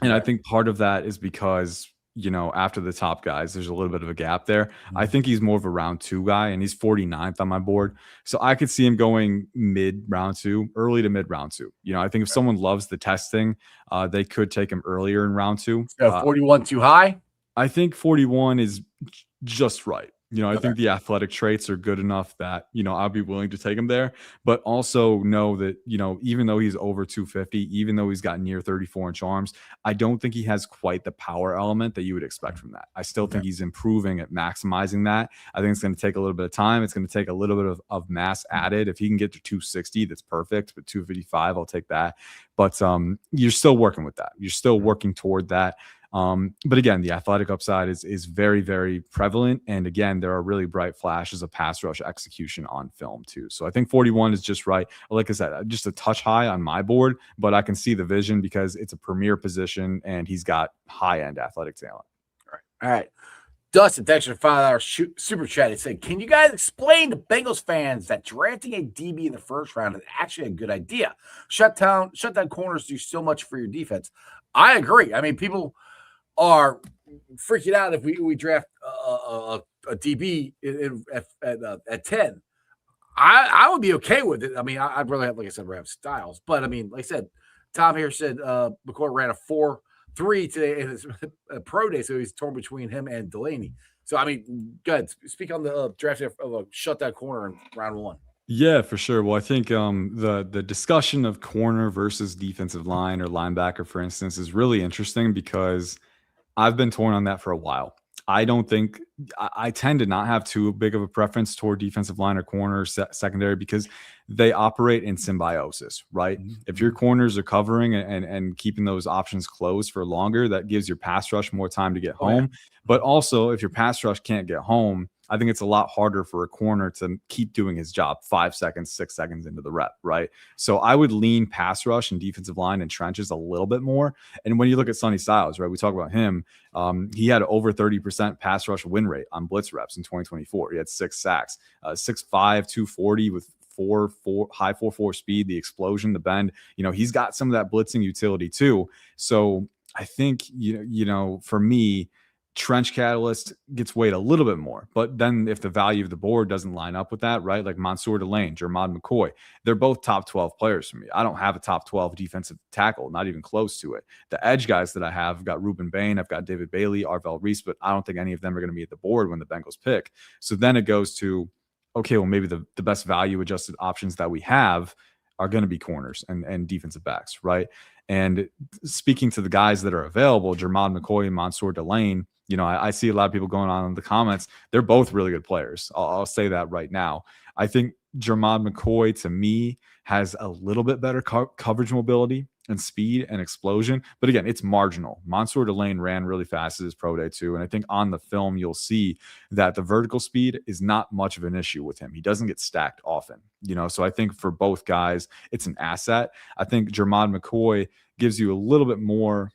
And I think part of that is because, after the top guys, there's a little bit of a gap there. I think he's more of a round 2 guy, and he's 49th on my board. So I could see him going mid round 2, early to mid round 2. I think if someone loves the testing, they could take him earlier in round 2. 41 too high? I think 41 is just right. I think the athletic traits are good enough that, I'll be willing to take him there, but also know that, even though he's over 250, even though he's got near 34-inch arms, I don't think he has quite the power element that you would expect from that. I still think he's improving at maximizing that. I think it's going to take a little bit of time. It's going to take a little bit of mass added. If he can get to 260, that's perfect, but 255, I'll take that. But you're still working with that. You're still working toward that. But again, the athletic upside is very, very prevalent. And again, there are really bright flashes of pass rush execution on film too. So I think 41 is just right. Like I said, just a touch high on my board, but I can see the vision because it's a premier position and he's got high-end athletic talent. All right. Dustin, thanks for $5 super chat. He said, can you guys explain to Bengals fans that drafting a DB in the first round is actually a good idea? Shutdown corners do so much for your defense. I agree. I mean, people are freaking out if we draft a DB at 10. I would be okay with it. I mean, I'd rather have, like I said, have Styles. But I mean, like I said, Tom here said McCoy ran a 4.3 today in his pro day, so he's torn between him and Delaney. So I mean, good. Speak on the drafting of a shutdown corner in round 1. Yeah, for sure. Well, I think the discussion of corner versus defensive line or linebacker, for instance, is really interesting because I've been torn on that for a while. I don't think I tend to not have too big of a preference toward defensive line or corner or secondary because they operate in symbiosis, right? Mm-hmm. If your corners are covering and keeping those options closed for longer, that gives your pass rush more time to get home. Yeah. But also, if your pass rush can't get home, I think it's a lot harder for a corner to keep doing his job 5 seconds, 6 seconds into the rep, right? So I would lean pass rush and defensive line and trenches a little bit more. And when you look at Sonny Styles, right, we talk about him. He had over 30% pass rush win rate on blitz reps in 2024. He had 6 sacks, 6'5", 240 with high 4.4 speed, the explosion, the bend. He's got some of that blitzing utility too. So I think, for me, Trench Catalyst gets weighed a little bit more, but then if the value of the board doesn't line up with that, right? Like Mansour Delane, Jermod McCoy, they're both top 12 players for me. I don't have a top 12 defensive tackle, not even close to it. The edge guys that I have, I've got Ruben Bain, I've got David Bailey, Arvell Reese, but I don't think any of them are going to be at the board when the Bengals pick. So then it goes to, okay, well, maybe the best value adjusted options that we have are going to be corners and defensive backs, right? And speaking to the guys that are available, Jermod McCoy and Mansour Delane, I see a lot of people going on in the comments. They're both really good players. I'll say that right now. I think Jermod McCoy, to me, has a little bit better coverage mobility and speed and explosion. But again, it's marginal. Mansour Delane ran really fast at his pro day too. And I think on the film, you'll see that the vertical speed is not much of an issue with him. He doesn't get stacked often, so I think for both guys, it's an asset. I think Jermod McCoy gives you a little bit more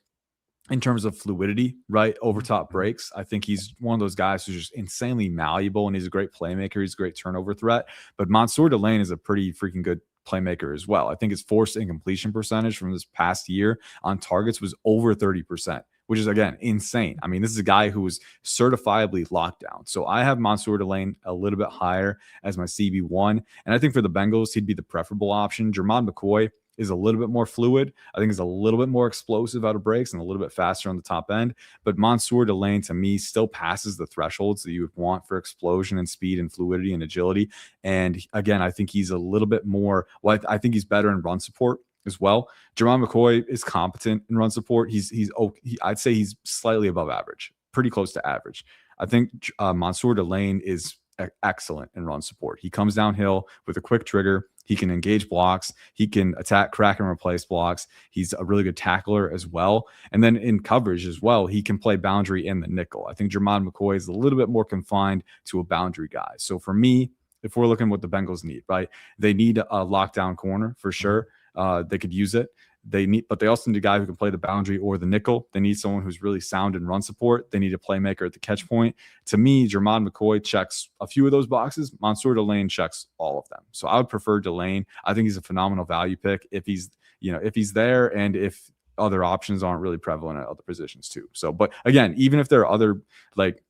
in terms of fluidity, right? Over top breaks. I think he's one of those guys who's just insanely malleable, and he's a great playmaker. He's a great turnover threat. But Mansour Delane is a pretty freaking good playmaker as well. I think his forced incompletion percentage from this past year on targets was over 30%, which is, again, insane. I mean, this is a guy who was certifiably locked down. So I have Mansour Delane a little bit higher as my CB1. And I think for the Bengals, he'd be the preferable option. Jermod McCoy is a little bit more fluid. I think he's a little bit more explosive out of breaks and a little bit faster on the top end. But Mansour Delane, to me, still passes the thresholds that you would want for explosion and speed and fluidity and agility. And again, I think he's a little bit more, I think he's better in run support as well. Jermod McCoy is competent in run support. I'd say he's slightly above average, pretty close to average. I think Mansour Delane is excellent in run support. He comes downhill with a quick trigger. He can engage blocks. He can attack, crack, and replace blocks. He's a really good tackler as well. And then in coverage as well, he can play boundary in the nickel. I think Jermod McCoy is a little bit more confined to a boundary guy. So for me, if we're looking at what the Bengals need, right? They need a lockdown corner for sure. They could use it. But they also need a guy who can play the boundary or the nickel. They need someone who's really sound in run support. They need a playmaker at the catch point. To me, Jermod McCoy checks a few of those boxes. Mansour Delane checks all of them. So I would prefer Delane. I think he's a phenomenal value pick if he's there and if other options aren't really prevalent at other positions too. So, but again, even if there are other, like,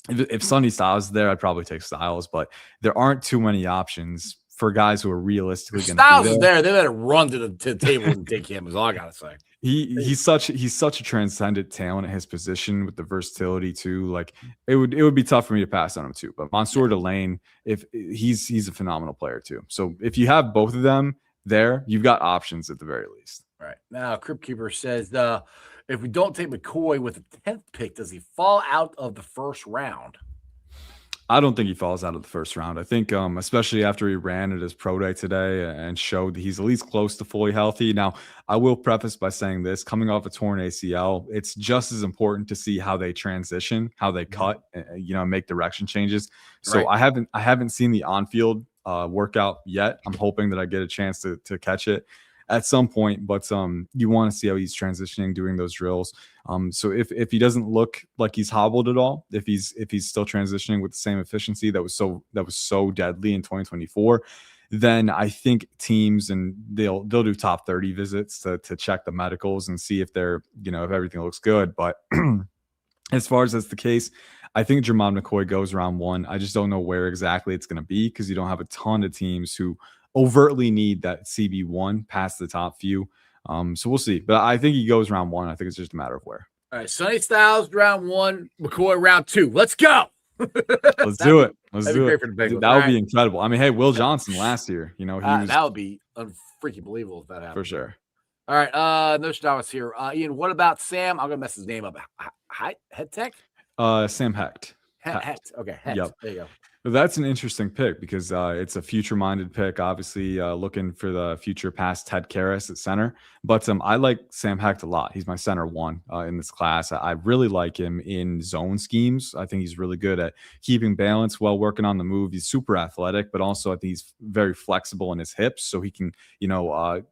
if Sonny Styles is there, I'd probably take Styles, but there aren't too many options for guys who are realistically going to be there. Styles is there. They let it run to the table and take him, is all I gotta say. He's such a transcendent talent at his position with the versatility too. Like it would be tough for me to pass on him too. But Mansour Delane, if he's a phenomenal player too. So if you have both of them there, you've got options at the very least. All right. Now, Crypt Keeper says if we don't take McCoy with the 10th pick, does he fall out of the first round? I don't think he falls out of the first round. I think, especially after he ran at his pro day today and showed that he's at least close to fully healthy. Now, I will preface by saying this: coming off a torn ACL, it's just as important to see how they transition, how they cut, make direction changes. So right. I haven't seen the on-field workout yet. I'm hoping that I get a chance to catch it at some point, but you want to see how he's transitioning, doing those drills. So if he doesn't look like he's hobbled at all, if he's still transitioning with the same efficiency that was so deadly in 2024, then I think teams and they'll do top 30 visits to check the medicals and see if they're, if everything looks good. But as far as that's the case, I think Jermod McCoy goes round 1. I just don't know where exactly it's going to be because you don't have a ton of teams who overtly need that CB1 past the top few. So we'll see. But I think he goes round 1. I think it's just a matter of where. All right. Sonny Styles, round 1. McCoy, round 2. Let's go. Let's do it. Let's do it. That would be incredible. I mean, hey, Will Johnson last year, that would be freaking believable if that happened. For sure. All right. Nostradamus here. Ian, what about Sam? I'm going to mess his name up. Head Tech? Sam Hecht. Hecht. Okay. Hecht. Yep. There you go. That's an interesting pick because it's a future-minded pick, obviously looking for the future past Ted Karras at center. But I like Sam Hecht a lot. He's my center 1 in this class. I really like him in zone schemes. I think he's really good at keeping balance while working on the move. He's super athletic, but also I think he's very flexible in his hips, so he can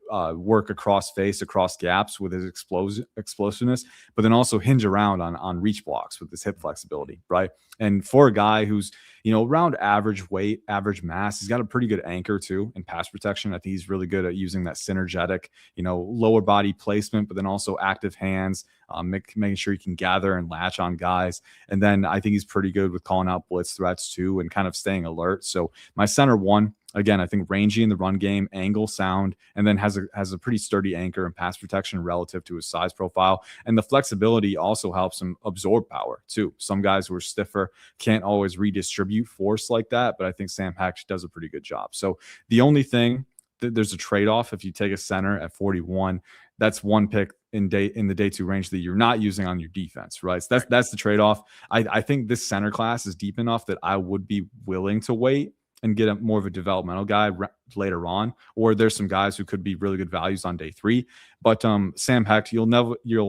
work across face, across gaps with his explosiveness, but then also hinge around on reach blocks with his hip flexibility, right? And for a guy who's around average weight, average mass, he's got a pretty good anchor too in pass protection. I think he's really good at using that synergetic, lower body placement, but then also active hands, making sure he can gather and latch on guys. And then I think he's pretty good with calling out blitz threats too and kind of staying alert. So my center 1 Again, I think rangy in the run game, angle sound, and then has a pretty sturdy anchor and pass protection relative to his size profile. And the flexibility also helps him absorb power too. Some guys who are stiffer can't always redistribute force like that, but I think Sam Hecht does a pretty good job. So the only thing, there's a trade-off if you take a center at 41. That's one pick in the day 2 range that you're not using on your defense, right? So that's the trade-off. I think this center class is deep enough that I would be willing to wait and get more of a developmental guy later on, or there's some guys who could be really good values on day 3. But Sam Hecht, you'll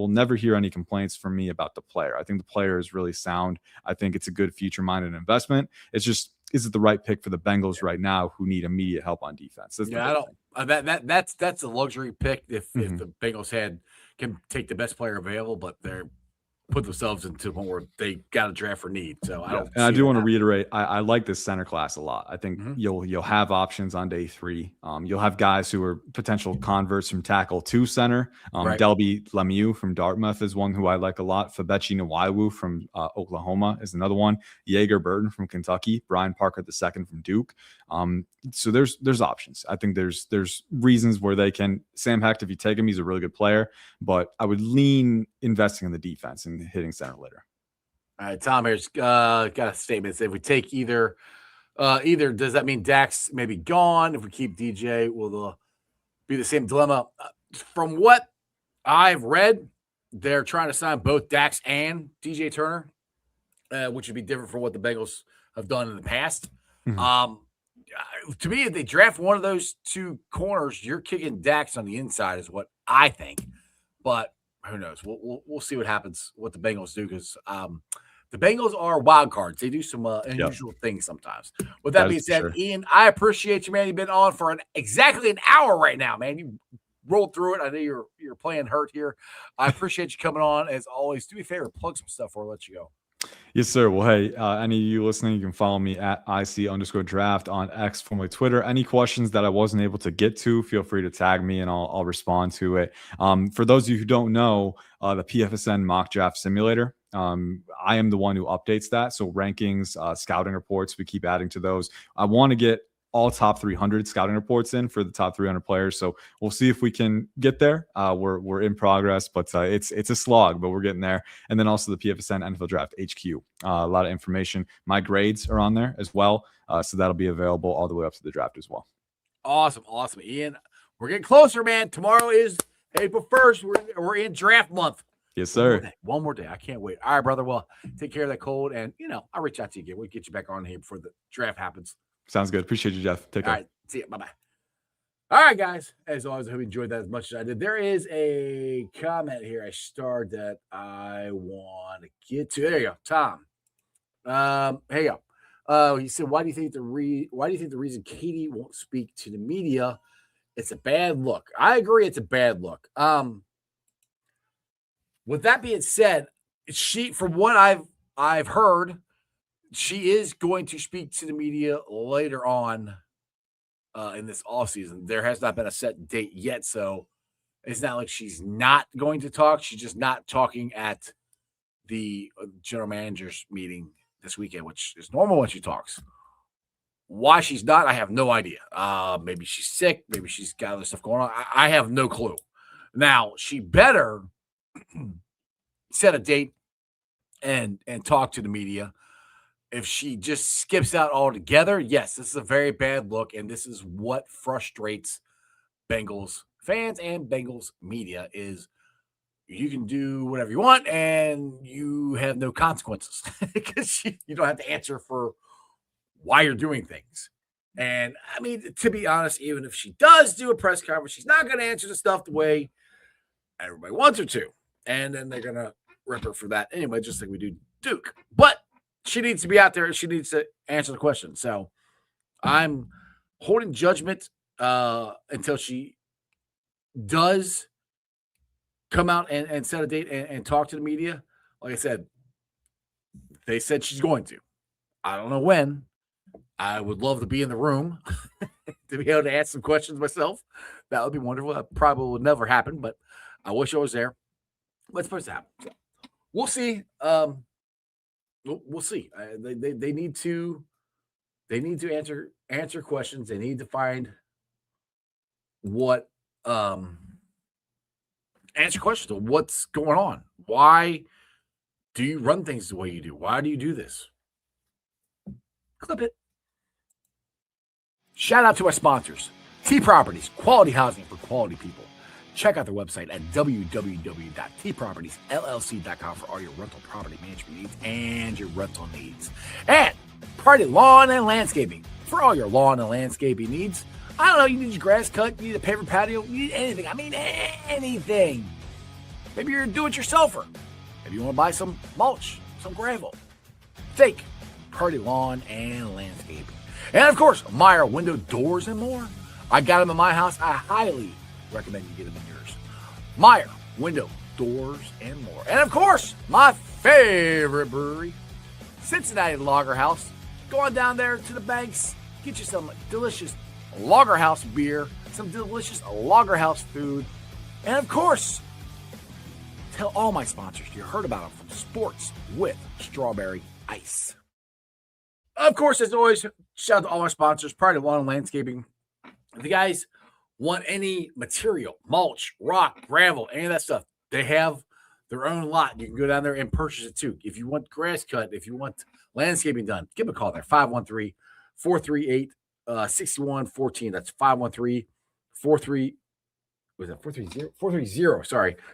never hear any complaints from me about the player. I think the player is really sound. I think it's a good future-minded investment. It's just, is it the right pick for the Bengals right now who need immediate help on defense? That's a luxury pick if the Bengals can take the best player available, but they're put themselves into a point where they got to draft for need. So I do want to reiterate, I like this center class a lot. I think you'll have options on day 3. You'll have guys who are potential converts from tackle to center. Delby Lemieux from Dartmouth is one who I like a lot. Fabechi Nwaiwu from Oklahoma is another one. Yeager Burton from Kentucky. Brian Parker II from Duke. So there's options. I think there's reasons where they can. Sam Hecht, if you take him, he's a really good player, but I would lean investing in the defense and hitting center later. All right, Tom here's got a statement. If we take either, does that mean Dax may be gone? If we keep DJ, will be the same dilemma? From what I've read, they're trying to sign both Dax and DJ Turner, which would be different from what the Bengals have done in the past. To me, if they draft one of those 2 corners, you're kicking Dax on the inside is what I think. But who knows? We'll see what happens, what the Bengals do, because the Bengals are wild cards. They do some unusual things sometimes. With that being said, sure. Ian, I appreciate you, man. You've been on for exactly an hour right now, man. You rolled through it. I know you're playing hurt here. I appreciate you coming on. As always, do me a favor, plug some stuff before I let you go. Yes, sir. Well, hey, any of you listening, you can follow me at IC_draft on X, formerly Twitter. Any questions that I wasn't able to get to, feel free to tag me and I'll respond to it. For those of you who don't know, the PFSN mock draft simulator, I am the one who updates that. So rankings, scouting reports, we keep adding to those. I want to get all top 300 scouting reports in for the top 300 players. So we'll see if we can get there. We're in progress, but it's a slog, but we're getting there. And then also the PFSN NFL Draft HQ. A lot of information. My grades are on there as well. So that'll be available all the way up to the draft as well. Awesome. Ian, we're getting closer, man. Tomorrow is April 1st. We're in draft month. Yes, sir. One more day. I can't wait. All right, brother. Well, take care of that cold. And, I'll reach out to you again. We'll get you back on here before the draft happens. Sounds good. Appreciate you, Jeff. Take care. All right. See you. Bye-bye. All right, guys. As always, I hope you enjoyed that as much as I did. There is a comment here I starred that I want to get to. There you go. Tom. Hey, yo. He said, why do you think the reason Katie won't speak to the media, it's a bad look? I agree it's a bad look. With that being said, from what I've heard, she is going to speak to the media later on in this offseason. There has not been a set date yet, so it's not like she's not going to talk. She's just not talking at the general manager's meeting this weekend, which is normal when she talks. Why she's not, I have no idea. Maybe she's sick. Maybe she's got other stuff going on. I have no clue. Now, she better set a date and talk to the media. If she just skips out altogether, yes, this is a very bad look, and this is what frustrates Bengals fans and Bengals media is you can do whatever you want, and you have no consequences because you don't have to answer for why you're doing things. And, I mean, to be honest, even if she does do a press conference, she's not going to answer the stuff the way everybody wants her to. And then they're going to rip her for that anyway, just like we do Duke. But she needs to be out there and she needs to answer the question. So I'm holding judgment until she does come out and set a date and talk to the media. Like I said, they said she's going to. I don't know when. I would love to be in the room to be able to ask some questions myself. That would be wonderful. That probably would never happen, but I wish I was there. What's supposed to happen? We'll see. We'll see. They need to answer questions. They need to find what answer questions of what's going on. Why do you run things the way you do? Why do you do this? Clip it. Shout out to our sponsors, T Properties, quality housing for quality people. Check out their website at www.tpropertiesllc.com for all your rental property management needs and your rental needs. And Party Lawn and Landscaping for all your lawn and landscaping needs. I don't know, you need your grass cut, you need a paver patio, you need anything. I mean, anything. Maybe you're a do-it-yourselfer. Maybe you want to buy some mulch, some gravel. Think Party Lawn and Landscaping. And, of course, Meyer Window Doors and more. I got them in my house. I highly recommend you get them in yours. Meyer Window Doors and more. And, of course, my favorite brewery, Cincinnati Lager House. Go on down there to the banks. Get you some delicious Lager House beer, some delicious Lager House food. And, of course, tell all my sponsors you heard about them from Sports with Strawberry Ice. Of course, as always, shout out to all our sponsors, Pride of Lawn and Landscaping. If you guys want any material, mulch, rock, gravel, any of that stuff, they have their own lot. You can go down there and purchase it too. If you want grass cut, if you want landscaping done, give them a call there, 513-438-6114. That's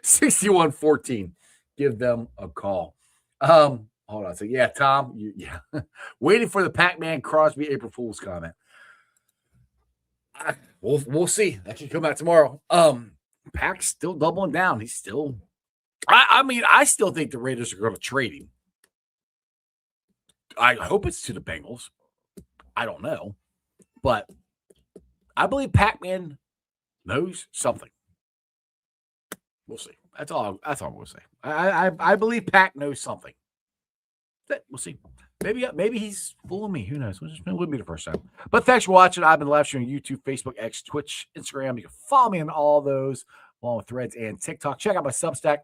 6114. Give them a call. Hold on. So, yeah, Tom, waiting for the Pac-Man Crosby April Fool's comment. We'll see. That can come out tomorrow. Pac's still doubling down. He's still I still think the Raiders are going to trade him. I hope it's to the Bengals. I don't know. But I believe Pac-Man knows something. We'll see. That's all we'll say. I believe Pac knows something. We'll see. Maybe he's fooling me. Who knows? It wouldn't be the first time. But thanks for watching. I've been live streaming YouTube, Facebook, X, Twitch, Instagram. You can follow me on all those, along with Threads and TikTok. Check out my Substack.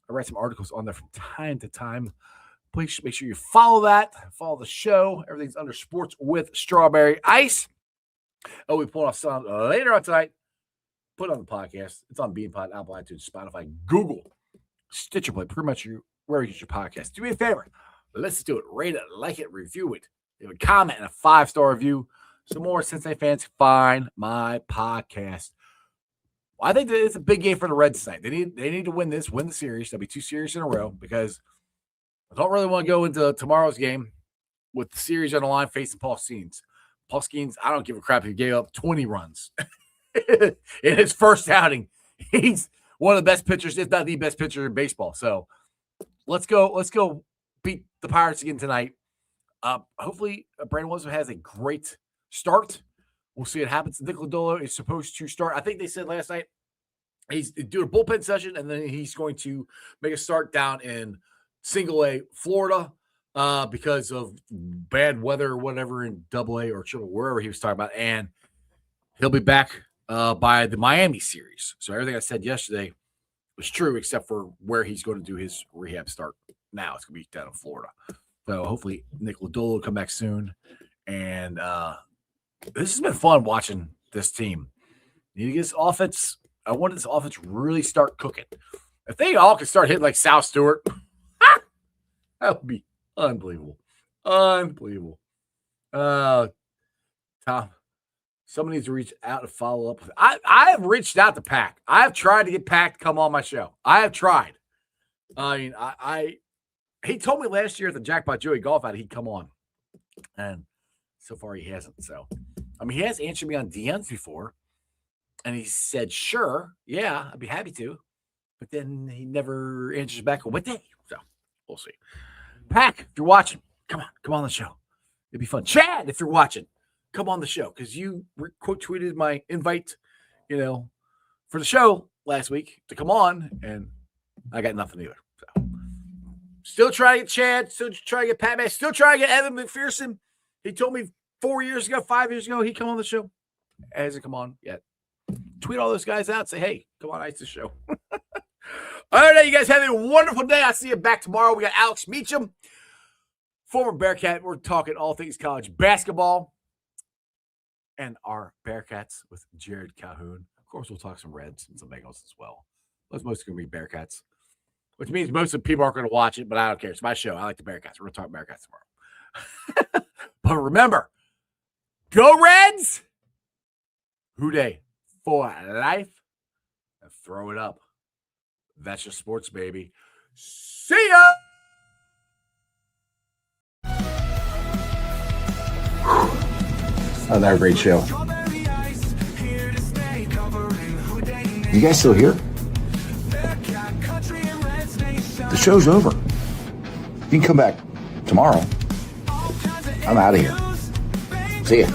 I write some articles on there from time to time. Please make sure you follow that. Follow the show. Everything's under Sports with Strawberry Ice. Oh, we pulled off some later on tonight. Put it on the podcast. It's on BeanPod, Apple iTunes, Spotify, Google, Stitcher Play, pretty much where you get your podcast. Do me a favor. Let's do it. Rate it, like it, review it. Leave a comment and a 5-star review. So more Cincinnati fans find my podcast. Well, I think that it's a big game for the Reds tonight. They need to win the series. That'll be 2 series in a row because I don't really want to go into tomorrow's game with the series on the line facing Paul Skeens. Paul Skeens, I don't give a crap if he gave up 20 runs in his first outing. He's one of the best pitchers, if not the best pitcher in baseball. So let's go beat the Pirates again tonight. Hopefully, Brandon Wilson has a great start. We'll see what happens. Nick Lodolo is supposed to start. I think they said last night he's doing a bullpen session, and then he's going to make a start down in Single A, Florida, because of bad weather or whatever in Double A or Triple, wherever he was talking about. And he'll be back by the Miami series. So everything I said yesterday was true, except for where he's going to do his rehab start. Now it's going to be down in Florida. So hopefully Nick Lodolo will come back soon. And this has been fun watching this team. Need to get this offense. I want this offense really start cooking. If they all could start hitting like Sal Stewart, that would be unbelievable. Unbelievable. Tom, somebody needs to reach out and follow up. I have reached out to Pac. I have tried to get Pac to come on my show. I have tried. I mean, he told me last year at the Jackpot Joey Golf out he'd come on. And so far he hasn't. So, I mean, he has answered me on DMs before. And he said, sure, yeah, I'd be happy to. But then he never answers back on what day. So, we'll see. Pac, if you're watching, come on the show. It'd be fun. Chad, if you're watching, come on the show. Because you quote tweeted my invite, for the show last week to come on. And I got nothing either. So, still trying to get Chad. Still trying to get Pat Mack. Still trying to get Evan McPherson. He told me 5 years ago, he'd come on the show. Hasn't come on yet. Tweet all those guys out. Say, hey, come on, Ice the show. All right, you guys have a wonderful day. I'll see you back tomorrow. We got Alex Meacham, former Bearcat. We're talking all things college basketball. and our Bearcats with Jared Calhoun. Of course, we'll talk some Reds and some Bengals as well. It's mostly going to be Bearcats, which means most of the people aren't going to watch it, but I don't care. It's my show. I like the Bearcats. We're going to talk Bearcats tomorrow. But remember, go Reds! Who Dey for life? And throw it up. That's your sports, baby. See ya! Another great show. You guys still here? The show's over. You can come back tomorrow. I'm out of here. See ya.